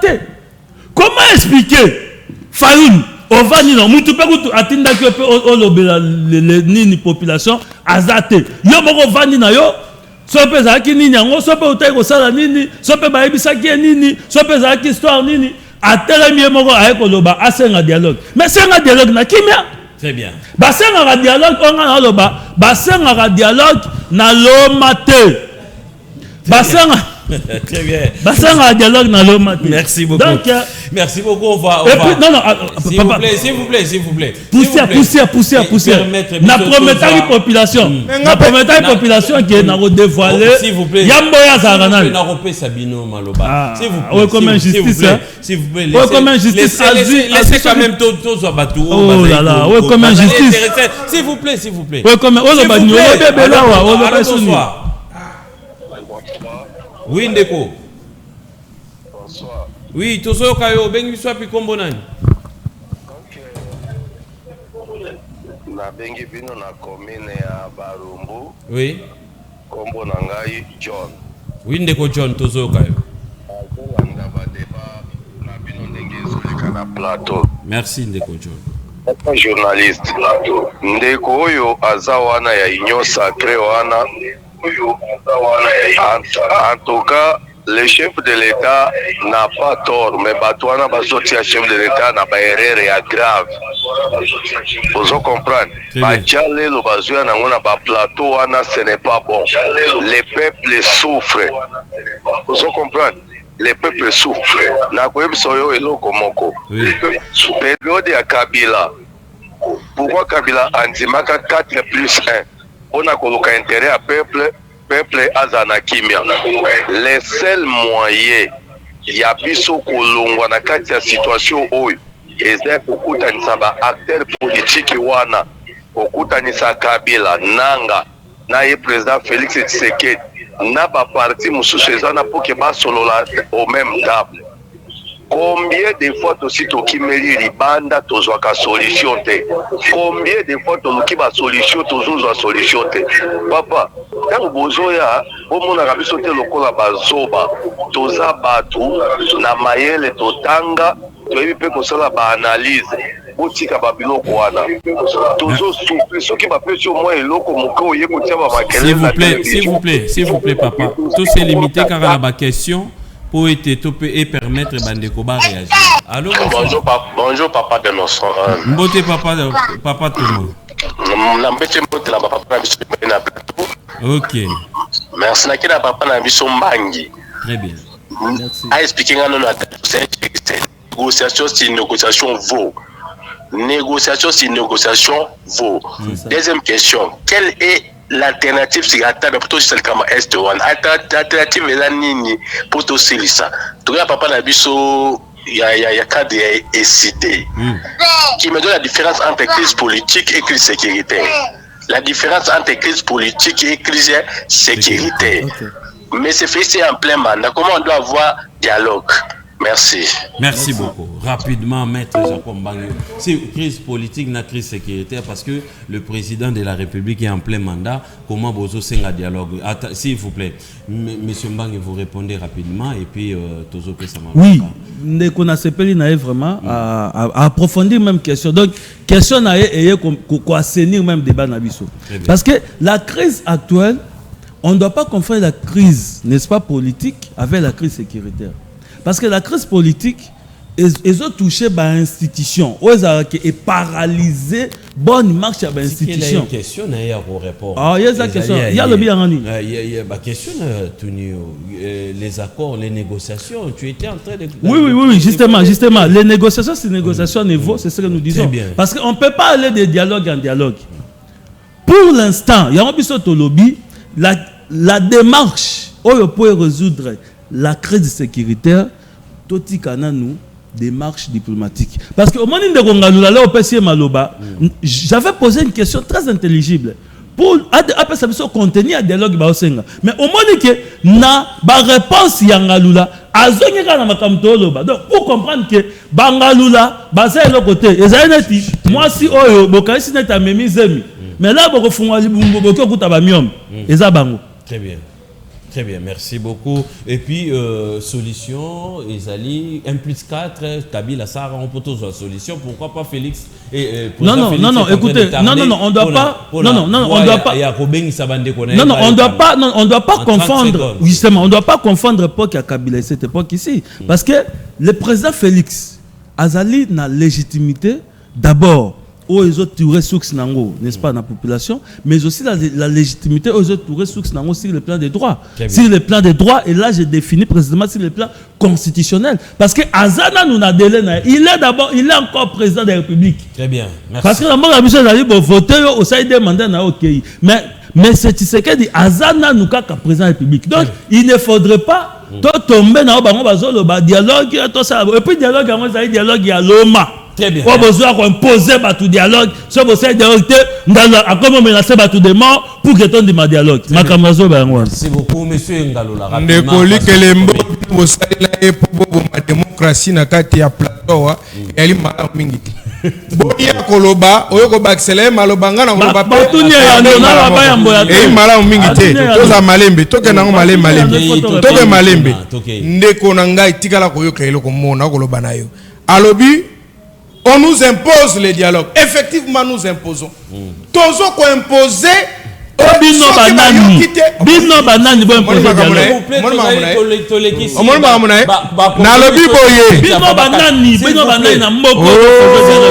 Comment expliquer Fayoun on va ni non mutu pe kutu atinda ki pe o lobela ni population azate yo moko vandi na yo so pe za ki nini ngo so pe utai ko sala nini so pe ba ebisa ki nini so pe za ki histoire nini atele mi moko aye ko loba asenga dialogue mais senga dialogue na kimia très bien basenga dialogue on na loba basenga dialogue na lomate basenga très bien. Merci beaucoup. Donc, merci beaucoup. On va. Non, s'il vous plaît. Pousser. Na promettre la population. Na promettre la population qui est dans dévoiler. S'il vous plaît. Yamboya Zarana. Na repé Sabino Maloba. S'il vous plaît. Comme injustice. S'il vous plaît. Comme injustice. Laissez quand même tous à Batou. Oh là là. Comme injustice. S'il vous plaît. Comme bonsoir. Oui, Ndeko. Bonsoir. Oui, Tozo Kayo, bengi swapi kombo nani? Ok. Na bengi bino na commune ya Barumbu. Oui. Kombo na ngai John. Oui, Ndeko John, Tozo Kayo. Akolanda ba débat na bino ndenge ezoleka na plateau. Merci Ndeko John. Journaliste. Ndeko oyo aza wana ya Union Sacrée wana. En tout cas, le chef de l'État n'a pas tort, mais Batouana Basotia, chef de l'État, n'a pas erreur grave. Vous comprenez? Bachale, le bazouya, n'a pas plateau, ce n'est pas bon. Les peuples souffrent. Vous comprenez? Les peuples souffrent. Na kweb soyo eloko moko. Période ya Kabila. Pourquoi Kabila andimaka 4+1? On a coloqué intérêt à peuple azana kimia. Les seuls moyens ya biso kolongwa na kati ya situation oyo eza kokutanisa ba acteur politique wana kokutanisa Kabila nanga na ye président Félix Tshisekedi na ba parti mususu eza na poke ba solola au même table. Combien de fois aussi tokimeli libanda tozwaka solution te? Combien de fois toluki ba solution tozozwa solution te? Papa, tango bozoya omonaka biso te lokola bazoba toza batu na mayele totanga toyebi mpe kosala baanalyse botika babiloko wana tozosufri soki bapesi au moins eloko moke oye kotia bamakelele. S'il vous plaît papa, tout c'est limité car à la question pour et permettre Bandeko ba réagir. Allô, bonjour papa de nos soins. Mbote papa tout le monde. Ok. Merci nakina papa na biso mbangi. Très bien. Merci. I speaking on négociation c'est négociation vaut. Négociation c'est négociation vaut. Deuxième question, quelle est l'alternative c'est attendre plutôt c'est comme est one alternative est la nini pour tout ça tout cas papa na biso il y a cadre et cité qui me donne la différence entre crise politique et crise sécuritaire. La différence entre crise politique et crise sécuritaire. Mais c'est fait en plein mandat. Comment on doit avoir dialogue? Merci beaucoup. Rapidement, maître Jacob Mbangio. C'est crise politique, na crise sécuritaire, parce que le président de la République est en plein mandat. Comment Bozo Senga dialogue? S'il vous plaît, monsieur Mbangio, vous répondez rapidement et puis Tozo Pesama. Oui, on a sepeli nae vraiment à approfondir même question. Donc, question nae et qu'on assainir même débat nabiso. Parce que la crise actuelle, on ne doit pas confondre la crise, n'est-ce pas, politique avec la crise sécuritaire. Parce que la crise politique, ils ont touché par l'institution. Ils ont paralysé bonne marche à l'institution. Il y a une question à répondre. Ah, il y a une question. Il y a le bien. Il y a une question, les accords, les négociations. Tu étais en train de... Oui, justement. Les négociations, c'est négociation niveau, c'est ce que nous disons. Parce qu'on ne peut pas aller de dialogue en dialogue. Pour l'instant, il y a un peu de lobby. La démarche, où on peut résoudre la crise sécuritaire, toti kananu démarche diplomatique. Parce que au moment de Gongalula, là au PCM Maloba, j'avais posé une question très intelligible pour après ça se contenir à dialogue baosenga. Mais au moment que na ba réponse yangalula azongi kana makamto loba. Donc pour comprendre que bangalula basa le côté ezaneti moi si oyo bokaisi neta memi zemi. Mais là boko fungwa libumbo boko kuta ba miom eza bango. Très bien. Très bien, merci beaucoup. Et puis, solution, Ezali, 1+4, Kabila, Sarah, on peut tous la solution. Pourquoi pas Félix non, écoutez, on ne doit pas. On ne doit pas confondre. Justement, on ne doit pas confondre l'époque à Kabila et cette époque ici. Parce que le président Félix Azali n'a légitimité d'abord aux autres ressources, n'est-ce pas, dans la population, mais aussi la légitimité aux autres ressources sur le plan des droits. Sur le plan des droits, et là, je définis précisément sur le plan constitutionnel. Parce que Azana nous a délai, il est encore président de la République. Très bien, merci. Parce que d'abord, la mission d'aller voter au sein des mandats, ok. Mais c'est ce que dit Azana nous a président de la République. Donc, il ne faudrait pas tomber dans le dialogue, et puis dialogue, c'est un dialogue, il y a l'OMA. Très bien. On a besoin d'imposer tout dialogue. Si vous avez dialogue, comment menacer tout de mort pour que tu aies un dialogue. Merci beaucoup, monsieur Ngalola. La démocratie na kati ya plateau elle mala mingi boya koloba oyo ko baxele malobanga na koloba pe mala mingi te toza malembe toke nango malembe toke malembe ndeko na ngai tikala koyoka eloko mona koloba na yo alobi. On nous impose le dialogue. Effectivement, nous imposons. Tozo ko imposer. Bino banani bo imposer dialogue. Bino banani na mboko.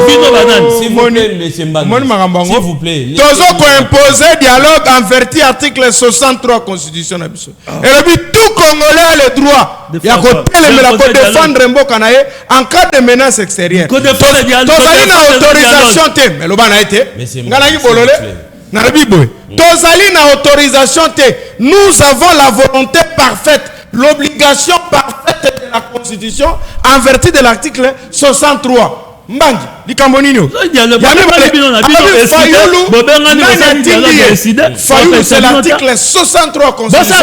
Bino banani. S'il vous plaît. Tozo ko imposer dialogue en vertu article 63 constitution na biso. Et le but tout Congolais a le droit. Il y a côté défendre mboka na ye en cas de menace extérieure. Tozo na autorisation te. Mais lo bana été. Ngala ki bolole. Na la Bible. Tozali na autorisation te. Nous avons la volonté parfaite, l'obligation parfaite de la Constitution en vertu de l'article 63. Mbangi, likambo nini yo? Fayulu, c'est l'article 63 Constitution.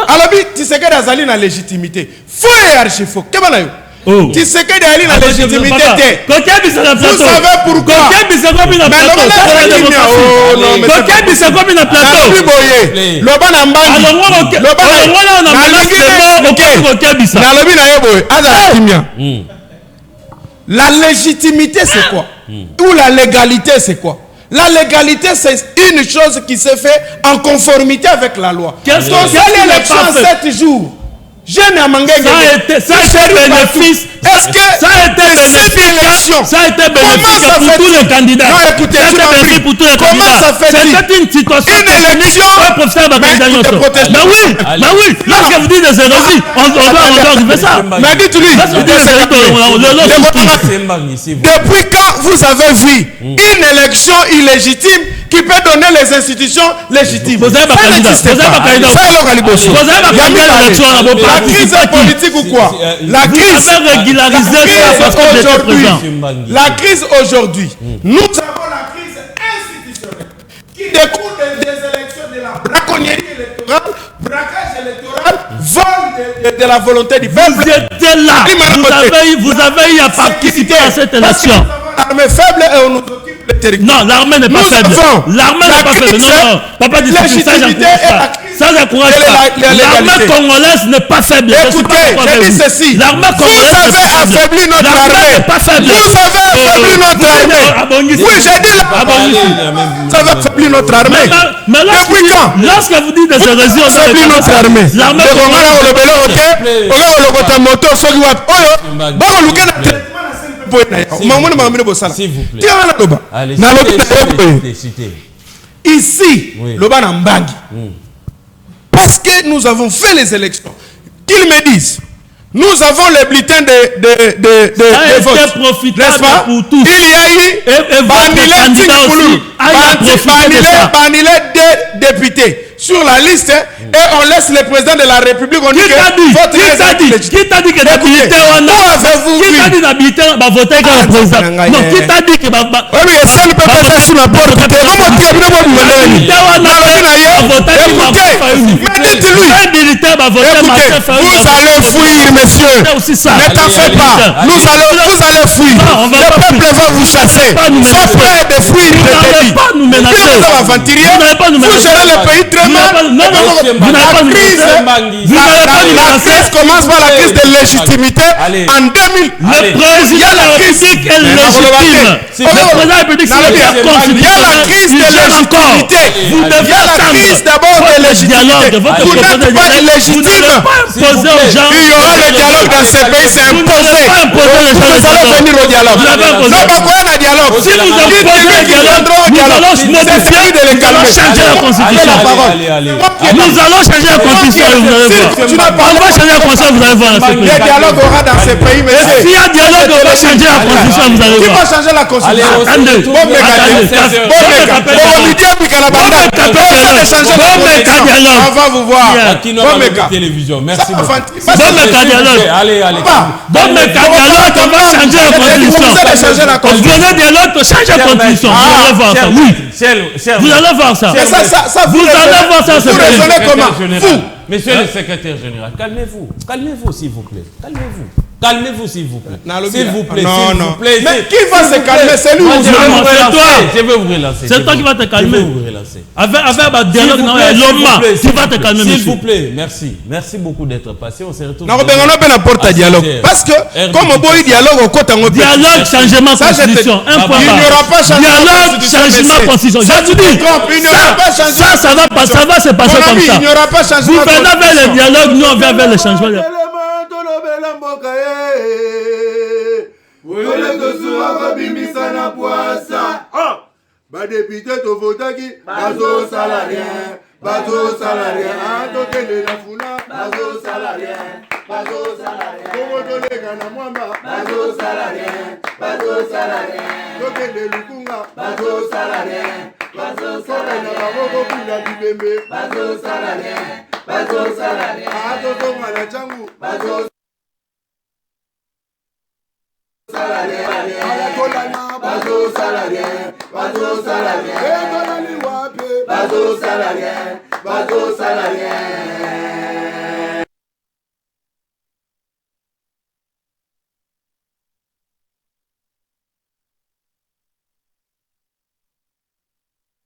Alors, tu sais que Azali na légitimité. Faux et archi-faux. Qu'est-ce que tu sais que derrière la légitimité, vous savez pourquoi? La légitimité, c'est quoi? Ou la légalité, c'est quoi? La légalité, c'est une chose qui se fait en conformité avec la loi. Qu'est-ce que c'est l'élection en 7 jours? Ça a été bénéfice. Est-ce que ça a été bénéfice? Ça a été bénéfice pour tous les candidats. Non, écoutez, comment ça fait? C'était une situation. Une élection. Mais oui. Lorsque vous dites des hérésies, on doit arriver ça. Mais dites-lui. Depuis quand vous avez vu une élection illégitime qui peut donner les institutions légitimes? Vous avez pas la crise politique ou quoi? La crise aujourd'hui, nous avons la crise institutionnelle qui découle des élections, de la braconnerie électorale, braquage électoral, vol de la volonté du peuple. Vous étiez là, vous avez eu à participer à cette élection. L'armée faible et on nous occupe le territoire. Non, l'armée n'est pas faible. L'armée n'est pas faible. Non, papa dit ça, j'encourage pas. L'armée congolaise n'est pas faible. Écoutez, je dis ceci. L'armée congolaise vous avez affaibli notre armée. Vous avez affaibli notre armée. Oui, j'ai dit là. Vous avez affaibli notre armée. Mais lorsque vous dites des hérésies, vous avez affaibli notre armée. L'armée s'il vous plaît. Ici, Loba Nambangi. Parce que nous avons fait les élections. Qu'ils me disent, nous avons les bulletins de vote. N'est-ce pas? Il y a eu Banilé des députés sur la liste et on laisse le président de la République. On dit que votre qui t'a dit que l'habilité qui t'a dit l'habilité va voter comme président? Non, qui t'a dit que oui, ça ne peut pas faire sur la porte. Écoutez, mais dites-lui. militaires va voter. Écoutez, vous allez fuir, monsieur. Ne t'en fais pas. Vous allez fuir. Le peuple va vous chasser. Sois prêt de fuir. Vous n'allez pas nous menacer. Vous gérez le pays très mal. La crise commence par la crise de légitimité. En 2000, le président de la République est légitime. Le président de la République est constitutionnel. il y a la crise de légitimité. Vous Il y a la crise d'abord de légitimité. Vous n'êtes pas illégitime. Il y aura le dialogue dans ce pays, c'est imposé. Nous allons venir au dialogue. Non, pas quoi un dialogue. Si vous imposez le dialogue, nous allons modifier, nous allons changer la constitution. Nous allons changer la constitution, vous allez voir. On va changer la constitution, vous allez voir dans ce pays. Le dialogue aura dans ce pays, monsieur. S'il y a dialogue, on va changer la constitution, vous allez voir. Qui va changer la constitution? Attendez. On va vous voir. Télévision, merci beaucoup. Allez. Bon, mais dialogue, on va changer la constitution. Vous venez dialogue pour changer la constitution. Vous allez voir ça. Oui. Vous allez voir ça. Vous allez voir ça. Vous raisonnez comment? Vous. Monsieur le secrétaire général, calmez-vous. Calmez-vous, s'il vous plaît. Calmez-vous, s'il vous plaît. S'il vous plaît, s'il vous plaît. Mais qui va se calmer? C'est lui ou je vais vous relancer. C'est toi qui vas te calmer. Je vais vous relancer. Avec un dialogue, tu vas te calmer, s'il vous plaît, merci. Merci beaucoup d'être passé. On se retrouve. Non, on n'apporte pas dialogue. Parce que, comme on boit dialogue, on compte en dialogue, changement, constitution. Un point. Il n'y aura pas changement. Dialogue, changement, constitution. Je te dis, ça va se passer comme ça. Il n'y aura pas changement. Vous venez vers le dialogue, nous on vient vers le changement. Badépité to votaki bazo salarien tokende na funa bazo salarien Kongo tolega na mwamba bazo salarien tokende lukunga bazo salarien na baboko pila bibembe bazo salarien atotonga na changu bazo salarien.